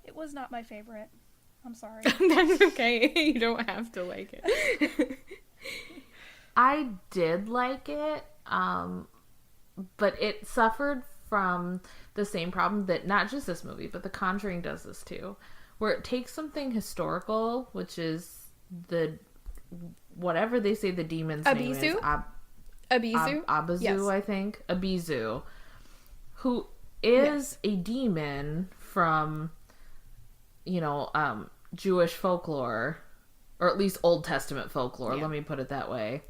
it was not my favorite. I'm sorry. That's okay. You don't have to like it. I did like it, but it suffered from the same problem that not just this movie, but The Conjuring does this too, where it takes something historical, which is whatever they say the demon's name is. Abizu? Abizu, yes. I think. Abizu, who is a demon from, Jewish folklore, or at least Old Testament folklore, let me put it that way.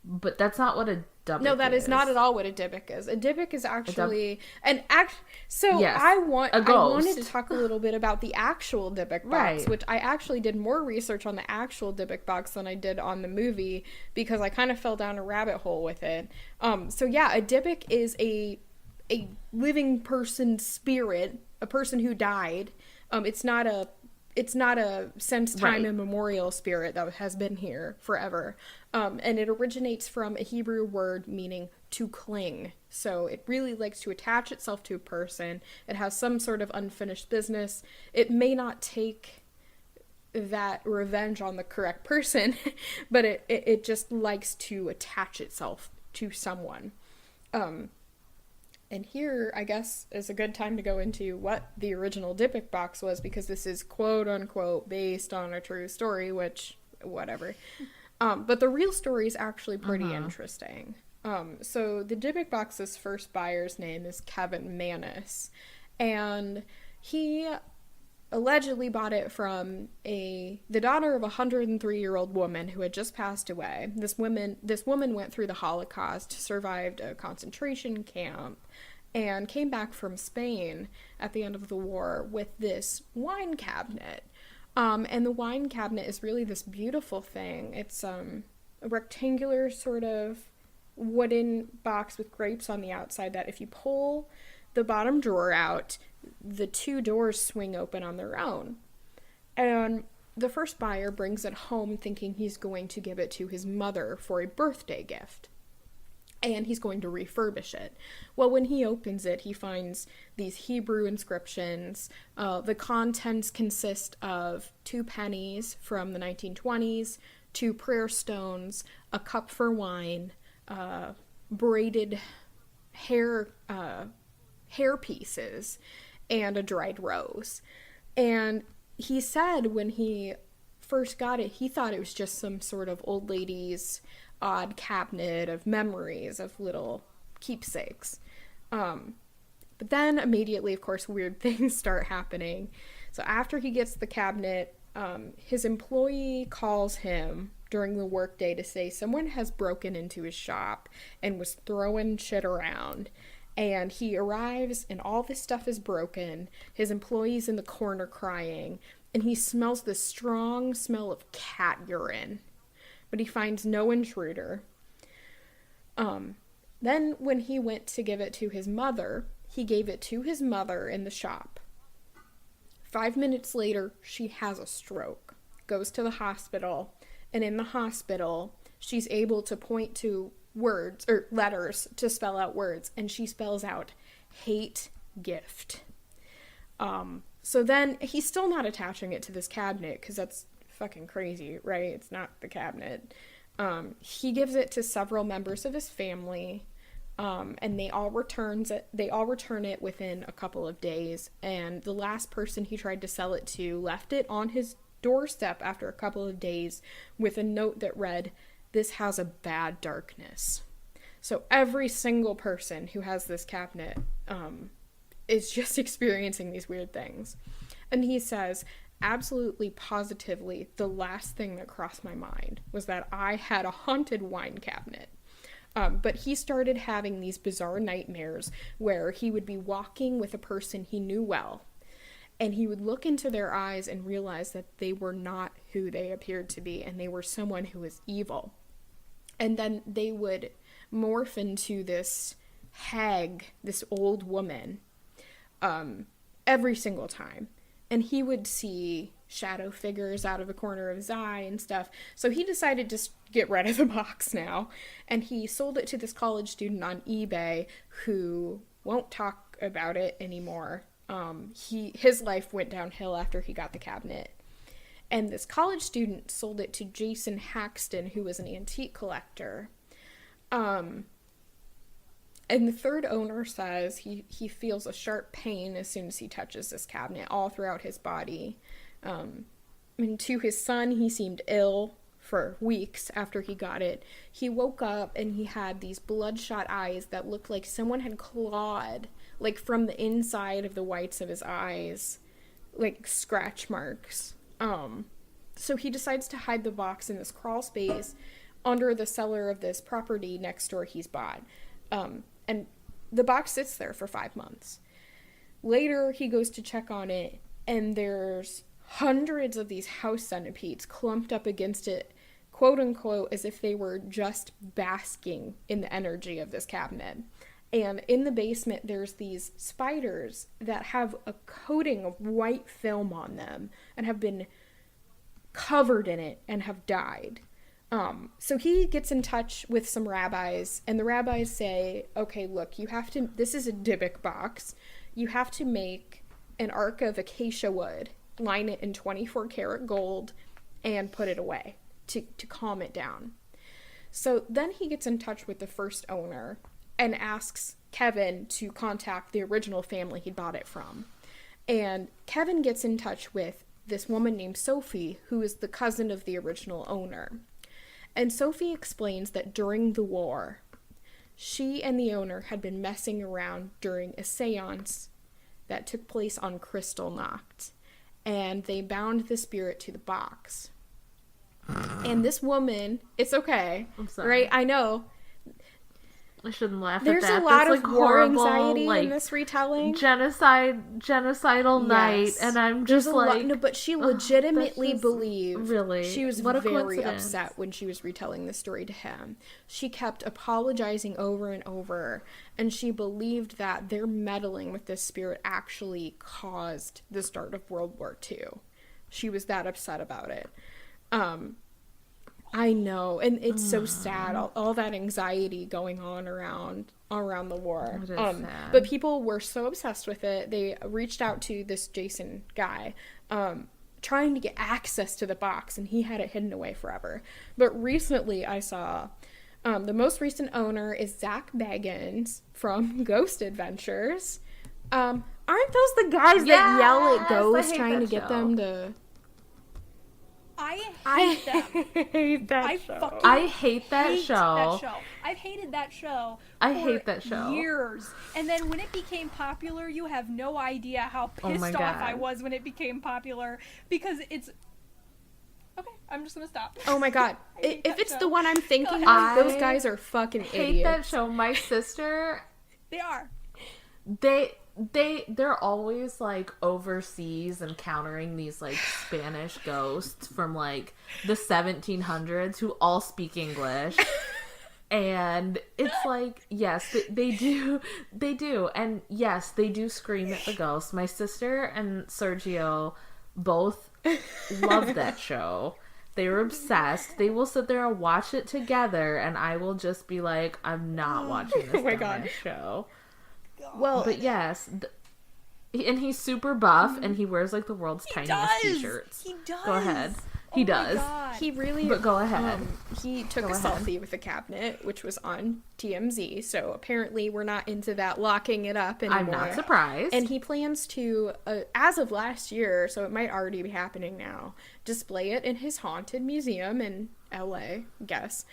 But that's not what a Dybbuk is. No, that is not at all what a Dybbuk is. A Dybbuk is actually Yes, I wanted to talk a little bit about the actual Dybbuk box, right, which I actually did more research on the actual Dybbuk box than I did on the movie, because I kind of fell down a rabbit hole with it. So yeah, a Dybbuk is a living person spirit, a person who died. It's not a since time immemorial spirit that has been here forever. And it originates from a Hebrew word meaning to cling. So it really likes to attach itself to a person. It has some sort of unfinished business. It may not take that revenge on the correct person, but it just likes to attach itself to someone. And here, I guess, is a good time to go into what the original Dybbuk box was, because this is quote-unquote based on a true story, which, whatever. But the real story is actually pretty interesting. So the Dybbuk box's first buyer's name is Kevin Mannis, and he allegedly bought it from the daughter of a 103-year-old woman who had just passed away. This woman went through the Holocaust, survived a concentration camp, and came back from Spain at the end of the war with this wine cabinet. And the wine cabinet is really this beautiful thing. It's a rectangular sort of wooden box with grapes on the outside that if you pull the bottom drawer out, the two doors swing open on their own. And the first buyer brings it home thinking he's going to give it to his mother for a birthday gift. And he's going to refurbish it. Well, when he opens it, he finds these Hebrew inscriptions. The contents consist of 2 pennies from the 1920s, 2 prayer stones, a cup for wine, braided hair pieces, and a dried rose. And he said when he first got it, he thought it was just some sort of old lady's odd cabinet of memories of little keepsakes. But then immediately, of course, weird things start happening. So after he gets the cabinet, his employee calls him during the workday to say someone has broken into his shop and was throwing shit around. And he arrives and all this stuff is broken. His employee's in the corner crying, and he smells this strong smell of cat urine. But he finds no intruder. Then when he went to give it to his mother, he gave it to his mother in the shop. 5 minutes later, she has a stroke, goes to the hospital, and in the hospital, she's able to point to words, or letters, to spell out words, and she spells out hate gift. So then he's still not attaching it to this cabinet, because that's fucking crazy, right? It's not the cabinet. He gives it to several members of his family, and they all return it within a couple of days. And the last person he tried to sell it to left it on his doorstep after a couple of days with a note that read, "This has a bad darkness." So every single person who has this cabinet is just experiencing these weird things. And he says, absolutely positively, the last thing that crossed my mind was that I had a haunted wine cabinet. But he started having these bizarre nightmares where he would be walking with a person he knew well, and he would look into their eyes and realize that they were not who they appeared to be, and they were someone who was evil. And then they would morph into this hag, this old woman, every single time. And he would see shadow figures out of the corner of his eye and stuff. So he decided to get rid of the box now. And he sold it to this college student on eBay who won't talk about it anymore. His life went downhill after he got the cabinet. And this college student sold it to Jason Haxton, who was an antique collector. And the third owner says he feels a sharp pain as soon as he touches this cabinet all throughout his body. And to his son, he seemed ill for weeks after he got it. He woke up and he had these bloodshot eyes that looked like someone had clawed, like from the inside of the whites of his eyes, like scratch marks. So he decides to hide the box in this crawl space under the cellar of this property next door he's bought. And the box sits there for 5 months. Later, he goes to check on it, and there's hundreds of these house centipedes clumped up against it, quote unquote, as if they were just basking in the energy of this cabinet. And in the basement, there's these spiders that have a coating of white film on them and have been covered in it and have died. So he gets in touch with some rabbis, and the rabbis say, okay, look, this is a Dybbuk box. You have to make an ark of acacia wood, line it in 24 karat gold, and put it away to calm it down. So then he gets in touch with the first owner and asks Kevin to contact the original family he bought it from. And Kevin gets in touch with this woman named Sophie, who is the cousin of the original owner. And Sophie explains that during the war, she and the owner had been messing around during a seance that took place on Kristallnacht, and they bound the spirit to the box. And this woman, it's okay, I'm sorry. right? I know. I shouldn't laugh There's at that. a lot That's, of like, war horrible, anxiety like, in this retelling. Genocidal night, Yes. and I'm There's just a like... lot, no, but she legitimately that's just- believed... Really? She was What a very coincidence. upset when she was retelling the story to him. She kept apologizing over and over, and she believed that their meddling with this spirit actually caused the start of World War II. She was that upset about it. I know, and it's so sad, all that anxiety going on around the war. It is sad. But people were so obsessed with it, they reached out to this Jason guy, trying to get access to the box, and he had it hidden away forever. But recently I saw, the most recent owner is Zach Baggins from Ghost Adventures. Aren't those the guys that yell at ghosts trying to get them to... I hate them. hate that I show. fucking I hate that show. I've hated that show. I for hate that show. Years. And then when it became popular, you have no idea how pissed my off God. I was when it became popular because it's. Okay, I'm just gonna stop. Oh my god. hate If that it's show. the one I'm thinking ahead. of, those guys are fucking hate idiots. that show. My sister, They are. they're always like overseas encountering these like Spanish ghosts from like the 1700s who all speak English. And it's like, yes, they do. And yes, they do scream at the ghosts. My sister and Sergio both love that show. They were obsessed. They will sit there and watch it together, and I will just be like, I'm not watching this my God. dumbass show. Well, But yes, and he's super buff, and he wears like the world's tiniest t-shirts. He does. Go ahead. He Oh my does. God. He really. But go ahead. He took Go a ahead. selfie with the cabinet, which was on TMZ. So apparently, we're not into that locking it up anymore. I'm not surprised. And he plans to, as of last year, so it might already be happening now, display it in his haunted museum in LA, I guess.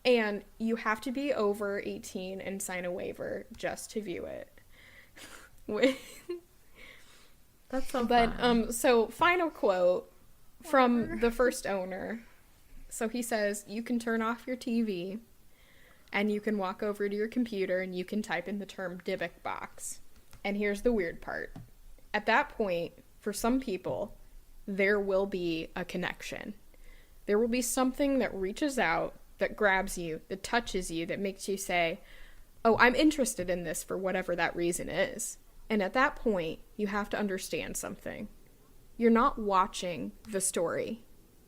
And you have to be over 18 and sign a waiver just to view it. That's so But fun. so final quote from the first owner. So he says, you can turn off your TV and you can walk over to your computer and you can type in the term Dybbuk box. And here's the weird part. At that point, for some people, there will be a connection. There will be something that reaches out, that grabs you, that touches you, that makes you say, oh, I'm interested in this for whatever that reason is. And at that point, you have to understand something. You're not watching the story.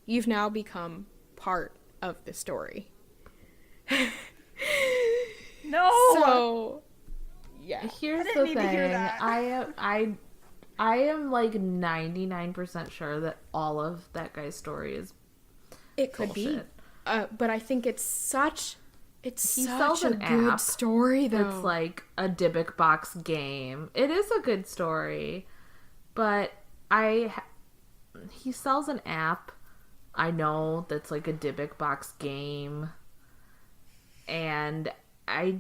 You've now become part of the story. No. So, yeah. Here's I didn't the need to hear thing. that. I am like 99% sure that all of that guy's story is It could be. bullshit. But I think it's such He sells a an good app story, though. It's like a Dybbuk box game. It is a good story, but he sells an app. I know that's like a Dybbuk box game, and I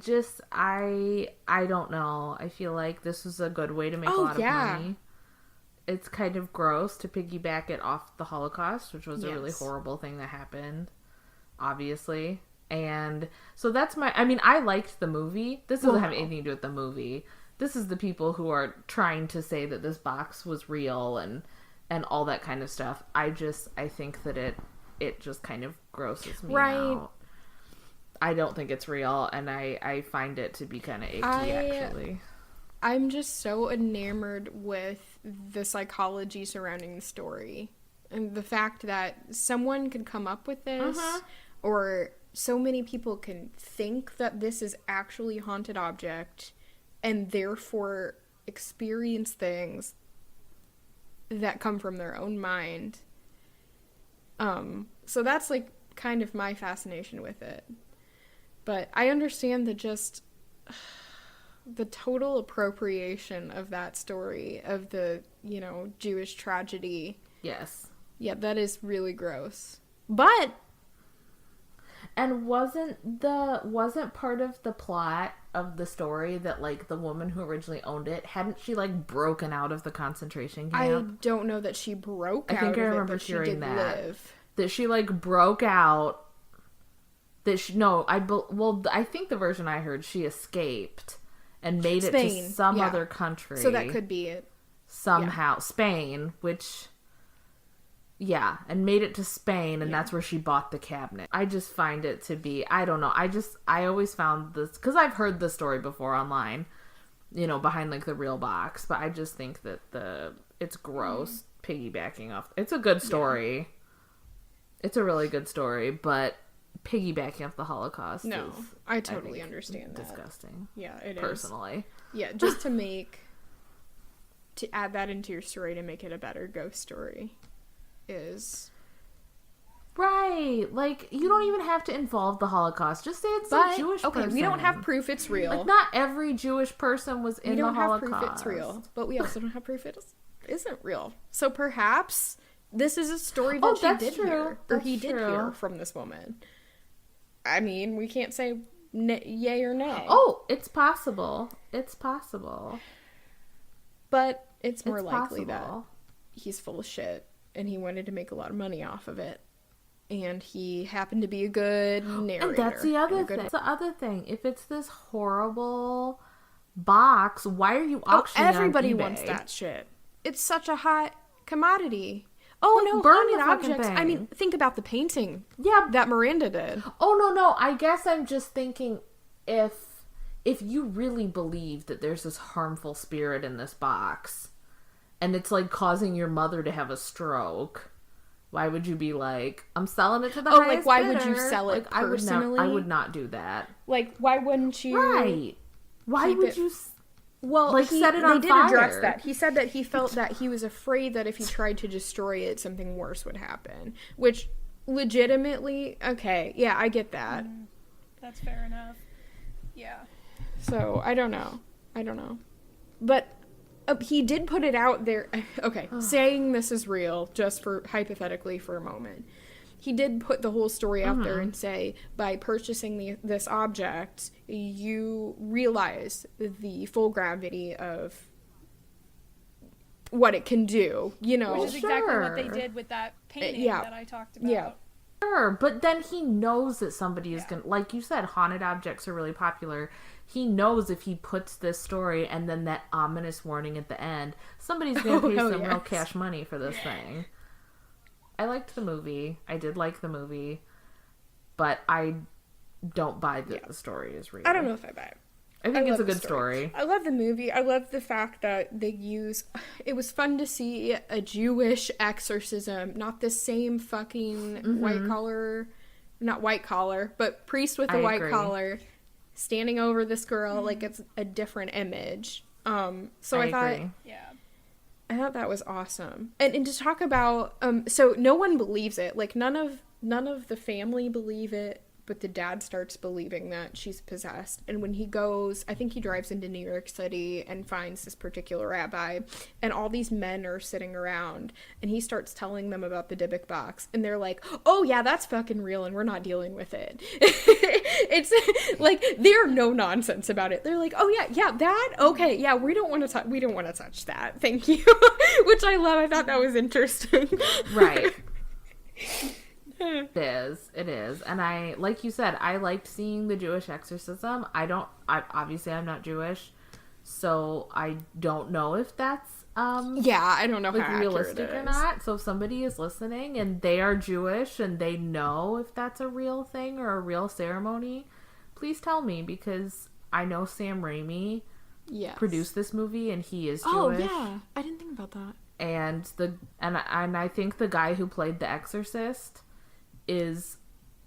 don't know. I feel like this is a good way to make a lot of money. It's kind of gross to piggyback it off the Holocaust, which was a really horrible thing that happened, obviously. And so that's I liked the movie. This doesn't have anything to do with the movie. This is the people who are trying to say that this box was real and all that kind of stuff. I think that it just kind of grosses me out. I don't think it's real, and I find it to be kind of icky, actually. I'm just so enamored with the psychology surrounding the story. And the fact that someone could come up with this, or so many people can think that this is actually a haunted object, and therefore experience things that come from their own mind. So that's like kind of my fascination with it. But I understand that just the total appropriation of that story, of the, Jewish tragedy. Yes. Yeah, that is really gross. But and wasn't part of the plot of the story that like the woman who originally owned it, hadn't she like broken out of the concentration camp? I don't know that she broke out. I think I of remember it, but hearing she did that. live. That she like broke out. That I think the version I heard, she escaped and made it to some other country. So that could be it. Somehow. Spain, which... Yeah, and made it to Spain, and that's where she bought the cabinet. I just find it to be... I don't know. I always found this... Because I've heard this story before online, behind, like, the real box. But I just think that it's gross piggybacking off... It's a good story. Yeah. It's a really good story, but... piggybacking off the Holocaust is, I totally understand that. Disgusting. Yeah, it personally. is. Yeah, just to add that into your story to make it a better ghost story is... Right. Like, you don't even have to involve the Holocaust. Just say it's a Jewish person. Okay, we don't have proof it's real. Like, not every Jewish person was in the Holocaust. We don't have proof it's real, but we also don't have proof it isn't real. So perhaps this is a story that she did hear. Or he did hear from this woman. I mean, we can't say yay or nay. Oh, it's possible. It's possible. But it's more likely that he's full of shit and he wanted to make a lot of money off of it. And he happened to be a good narrator. And that's the other thing. That's the other thing. If it's this horrible box, why are you auctioning it on eBay? Everybody wants that shit. It's such a hot commodity. Oh, like, no, burn haunted the fucking objects. thing. I mean, think about the painting Yeah. that Miranda did. Oh, no. I guess I'm just thinking if you really believe that there's this harmful spirit in this box and it's like causing your mother to have a stroke, why would you be like, I'm selling it to the highest why bidder? would you sell it personally? I would not do that. Like, why wouldn't you... Right. Why would you... Well, like, set it on they fire. did address that. He said that he felt that he was afraid that if he tried to destroy it, something worse would happen. Which, legitimately, okay, yeah, I get that. That's fair enough. Yeah. So, I don't know. But he did put it out there. Okay, saying this is real, just for hypothetically for a moment. He did put the whole story out there and say, by purchasing this object, you realize the full gravity of what it can do, you know. Which is exactly what they did with that painting that I talked about. Yeah. Sure, but then he knows that somebody is gonna, like you said, haunted objects are really popular. He knows if he puts this story and then that ominous warning at the end, somebody's gonna pay some real cash money for this thing. I liked the movie. I did like the movie, but I don't buy that the story is real. I don't know if I buy it. I think it's a good story. I love the movie. I love the fact that they use... It was fun to see a Jewish exorcism, not the same fucking white collar... Not white collar, but priest with a white collar standing over this girl. Like, it's a different image. So I thought... Agree. Yeah. I thought that was awesome. And to talk about... so no one believes it. Like, none of the family believe it. But the dad starts believing that she's possessed. And when he goes, I think he drives into New York City and finds this particular rabbi. And all these men are sitting around. And he starts telling them about the Dybbuk box. And they're like, oh yeah, that's fucking real and we're not dealing with it. It's like, they're no nonsense about it. They're like, oh yeah, that? Okay, yeah, we don't want to touch that. Thank you. Which I love. I thought that was interesting. Right. It is. And I, like you said, I liked seeing the Jewish exorcism. Obviously I'm not Jewish, so I don't know if that's, I don't know like, how realistic or not. So if somebody is listening and they are Jewish and they know if that's a real thing or a real ceremony, please tell me, because I know Sam Raimi produced this movie and he is Jewish. Oh yeah, I didn't think about that. And I think the guy who played the exorcist is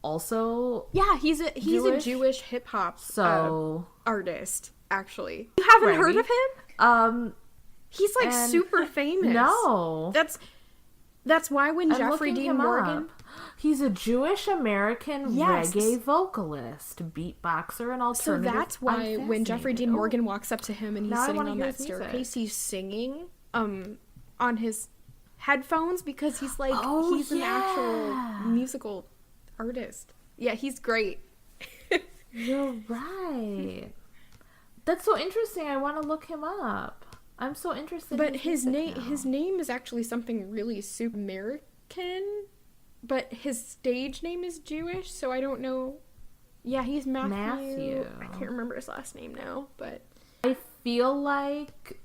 also he's a Jewish hip hop artist, actually. You haven't heard of him? He's like super famous. No. That's why when Jeffrey Dean Morgan... He's a Jewish American reggae vocalist, beatboxer, and alternative. So that's why when Jeffrey Dean Morgan walks up to him and he's sitting on that staircase, he's singing on his headphones, because he's like he's an actual musical artist. Yeah, he's great. You're right. That's so interesting. I want to look him up. I'm so interested. But his name is actually something really super American, but his stage name is Jewish, so I don't know. Yeah, he's Matthew. I can't remember his last name now, but I feel like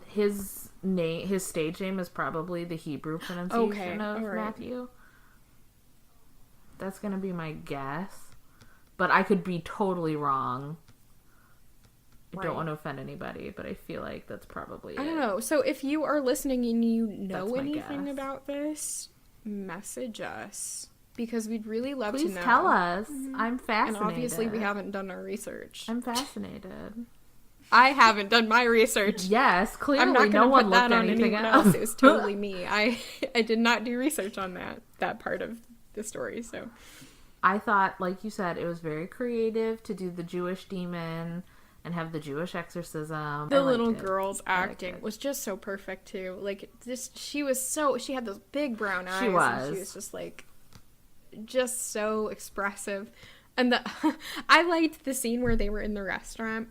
his stage name is probably the Hebrew pronunciation of Matthew. That's gonna be my guess, but I could be totally wrong. I don't want to offend anybody, but I feel like that's probably it. I don't know. So if you are listening and you know anything about this, message us, because we'd really love to know. Please tell us. I'm fascinated. And obviously we haven't done our research. I'm fascinated. I haven't done my research. Yes, clearly I'm not no one put looked that on anything anyone else. else. It was totally me. I did not do research on that part of the story. So I thought, like you said, it was very creative to do the Jewish demon and have the Jewish exorcism. The little girl's acting was just so perfect too. Like, she had those big brown eyes. She was. And she was just like, just so expressive. And I liked the scene where they were in the restaurant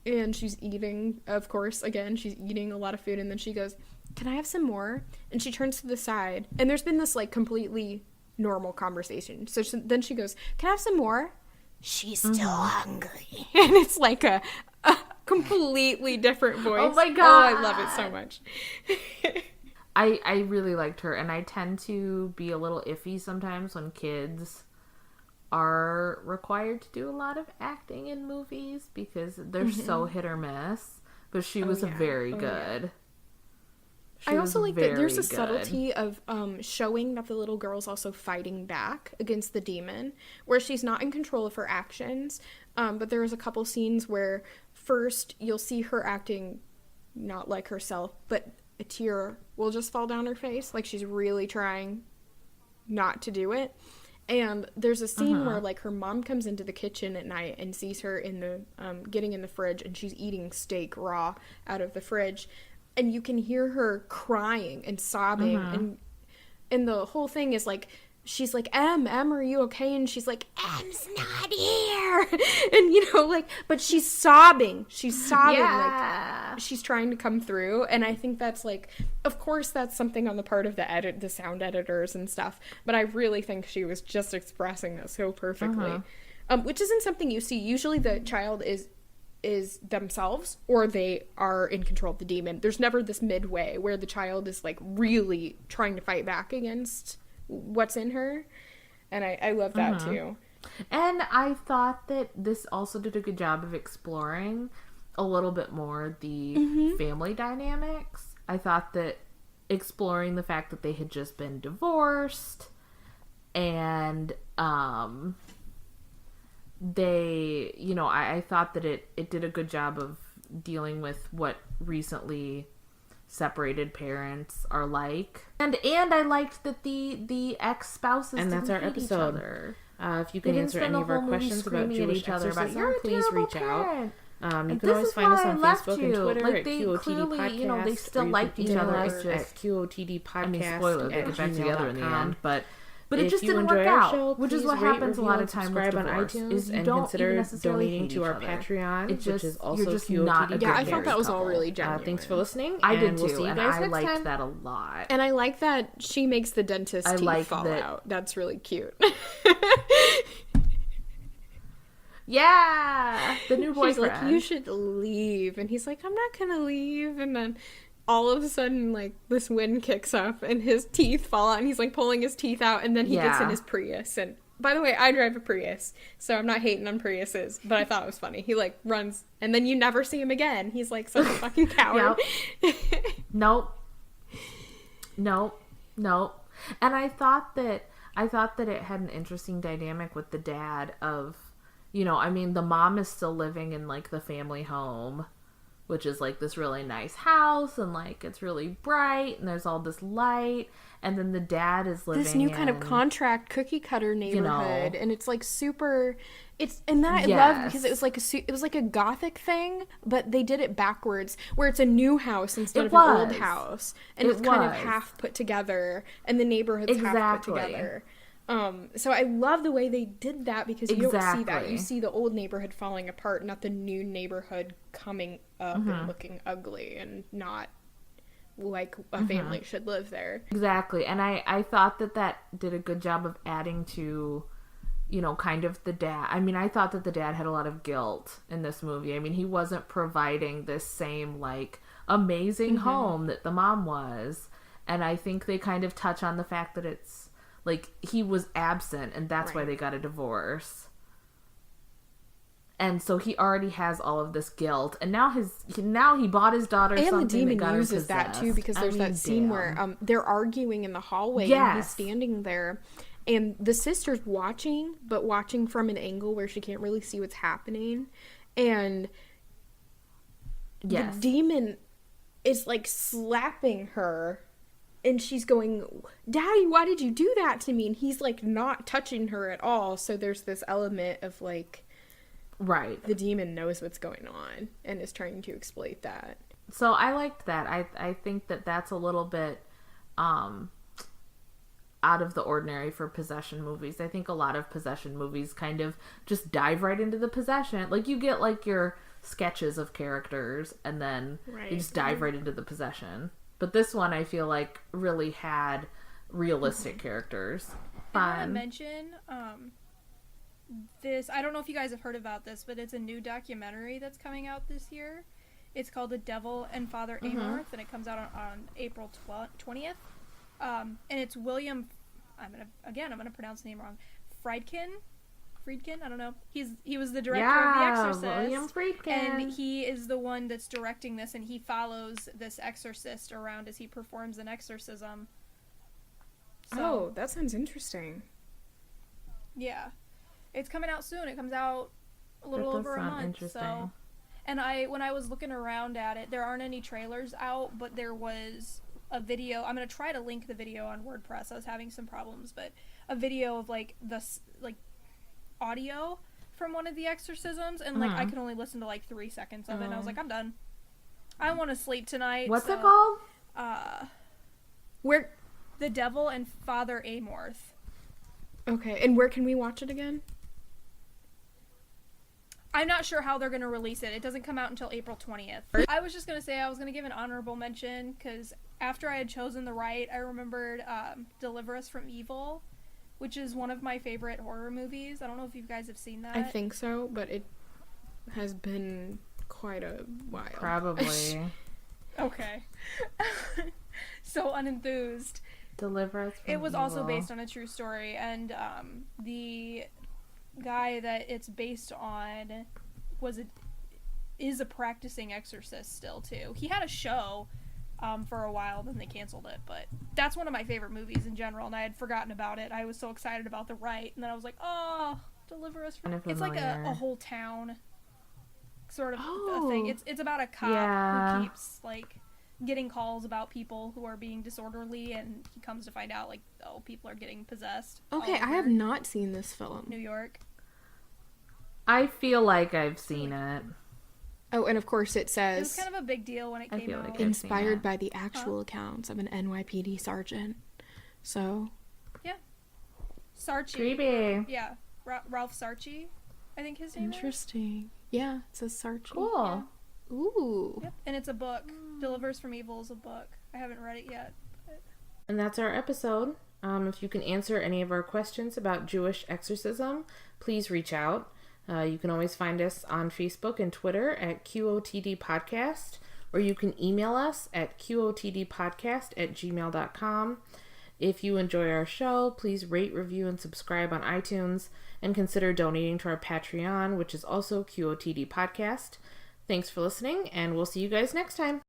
and she's eating, of course, again, she's eating a lot of food, and then she goes, "Can I have some more?" And she turns to the side, and there's been this like completely normal conversation. So then she goes, "Can I have some more?" She's still hungry. And it's like a completely different voice. Oh my God. Oh, I love it so much. I really liked her, and I tend to be a little iffy sometimes when kids are required to do a lot of acting in movies, because they're so hit or miss. But she was very good. I also like that there's a subtlety of showing that the little girl's also fighting back against the demon, where she's not in control of her actions. But there was a couple scenes where first you'll see her acting not like herself, but a tear will just fall down her face, like she's really trying not to do it. And there's a scene where, like, her mom comes into the kitchen at night and sees her in the getting in the fridge, and she's eating steak raw out of the fridge, and you can hear her crying and sobbing, and the whole thing is like, she's like, Em, are you okay? And she's like, Em's not here. And, you know, like, but she's sobbing. Like, she's trying to come through. And I think that's, like, of course that's something on the part of the sound editors and stuff. But I really think she was just expressing that so perfectly. Which isn't something you see. Usually the child is themselves, or they are in control of the demon. There's never this midway where the child is, like, really trying to fight back against what's in her, and I love that too. And I thought that this also did a good job of exploring a little bit more the family dynamics. I thought that exploring the fact that they had just been divorced, and they, you know, I thought that it did a good job of dealing with what recently separated parents are like, and I liked that the ex-spouses, and that's our episode. If you can answer any of our questions about Jewish exorcism, please reach out. You can always find us on Facebook and Twitter, like, at QOTD clearly, Podcast. You know, they still liked each other. It's just at QOTD Podcast. I mean, spoiler, they get back together in the end, but it just didn't work out, which is what happens a lot of times with divorce, is you don't even necessarily donating to our Patreon, which is also QOTD. Yeah, I thought that was all really genuine. Thanks for listening. I did too, and I liked that a lot. And I like that she makes the dentist's teeth fall out. That's really cute. Yeah, the new boyfriend. She's like, you should leave, and he's like, I'm not gonna leave, and then all of a sudden, like, this wind kicks up and his teeth fall out, and he's like pulling his teeth out, and then he gets in his Prius. And by the way, I drive a Prius, so I'm not hating on Priuses, but I thought it was funny. He, like, runs, and then you never see him again. He's like such a fucking coward. Nope. And I thought that it had an interesting dynamic with the dad of, you know, I mean, the mom is still living in, like, the family home, which is, like, this really nice house, and, like, it's really bright, and there's all this light, and then the dad is living this new kind of contract cookie cutter neighborhood, you know, and it's, like, super, and that I love, because it was like a gothic thing, but they did it backwards, where it's a new house instead of an old house, and it's kind of half put together, and the neighborhood's half put together. So I love the way they did that, because you don't see that. You see the old neighborhood falling apart, not the new neighborhood coming up and looking ugly and not like a family should live there. Exactly. And I thought that did a good job of adding to, you know, kind of the dad. I mean, I thought that the dad had a lot of guilt in this movie. I mean, he wasn't providing this same, like, amazing home that the mom was. And I think they kind of touch on the fact that it's, like, he was absent, and that's why they got a divorce. And so he already has all of this guilt, and now he bought his daughter something, and the demon that got uses that too, because there's that scene where they're arguing in the hallway, and he's standing there, and the sister's watching, but watching from an angle where she can't really see what's happening, and the demon is, like, slapping her. And she's going, Daddy, why did you do that to me? And he's, like, not touching her at all. So there's this element of, like, the demon knows what's going on and is trying to exploit that. So I liked that. I think that that's a little bit out of the ordinary for possession movies. I think a lot of possession movies kind of just dive right into the possession. Like, you get, like, your sketches of characters, and then you just dive right into the possession. But this one, I feel like, really had realistic characters. I want to mention this. I don't know if you guys have heard about this, but it's a new documentary that's coming out this year. It's called The Devil and Father Amorth, and it comes out on April 20th. And it's William. I'm gonna pronounce the name wrong. Friedkin, I don't know. He was the director of The Exorcist. William Friedkin. And he is the one that's directing this, and he follows this exorcist around as he performs an exorcism. So, that sounds interesting. Yeah. It's coming out soon. It comes out a little over a month. So, And when I was looking around at it, there aren't any trailers out, but there was a video. I'm gonna try to link the video on WordPress. I was having some problems, but a video of like the audio from one of the exorcisms, and like I could only listen to like 3 seconds of it. And I was like, I'm done. I want to sleep tonight. What's it called? Where? The Devil and Father Amorth. Okay, and where can we watch it again? I'm not sure how they're going to release it. It doesn't come out until April 20th. I was just going to say I was going to give an honorable mention because after I had chosen the right, I remembered Deliver Us from Evil, which is one of my favorite horror movies. I don't know if you guys have seen that. I think so, but it has been quite a while. Probably. Okay. So unenthused. Deliver Us from It was Evil. also based on a true story, and the guy that it's based on is a practicing exorcist still too. He had a show for a while, then they canceled it, but that's one of my favorite movies in general, and I had forgotten about it. I was so excited about the right, and then I was like, oh, Deliver Us from... It's like a whole town sort of a thing. It's about a cop who keeps like getting calls about people who are being disorderly, and he comes to find out like, oh, people are getting possessed. Okay, I have not seen this film. New York. I feel like I've seen it. Oh, and of course it It says was kind of a big deal when it came out. like inspired by the actual accounts of an NYPD sergeant. So Yeah. Sarchi. Creepy. Yeah. Ralph Sarchi, I think his name is. interesting. Yeah, it says Sarchi. Cool. Yeah. Ooh. Yep. And it's a book. Delivers from Evil is a book. I haven't read it yet. But... And that's our episode. If you can answer any of our questions about Jewish exorcism, please reach out. You can always find us on Facebook and Twitter at QOTD Podcast, or you can email us at qotdpodcast@gmail.com. If you enjoy our show, please rate, review, and subscribe on iTunes, and consider donating to our Patreon, which is also QOTD Podcast. Thanks for listening, and we'll see you guys next time.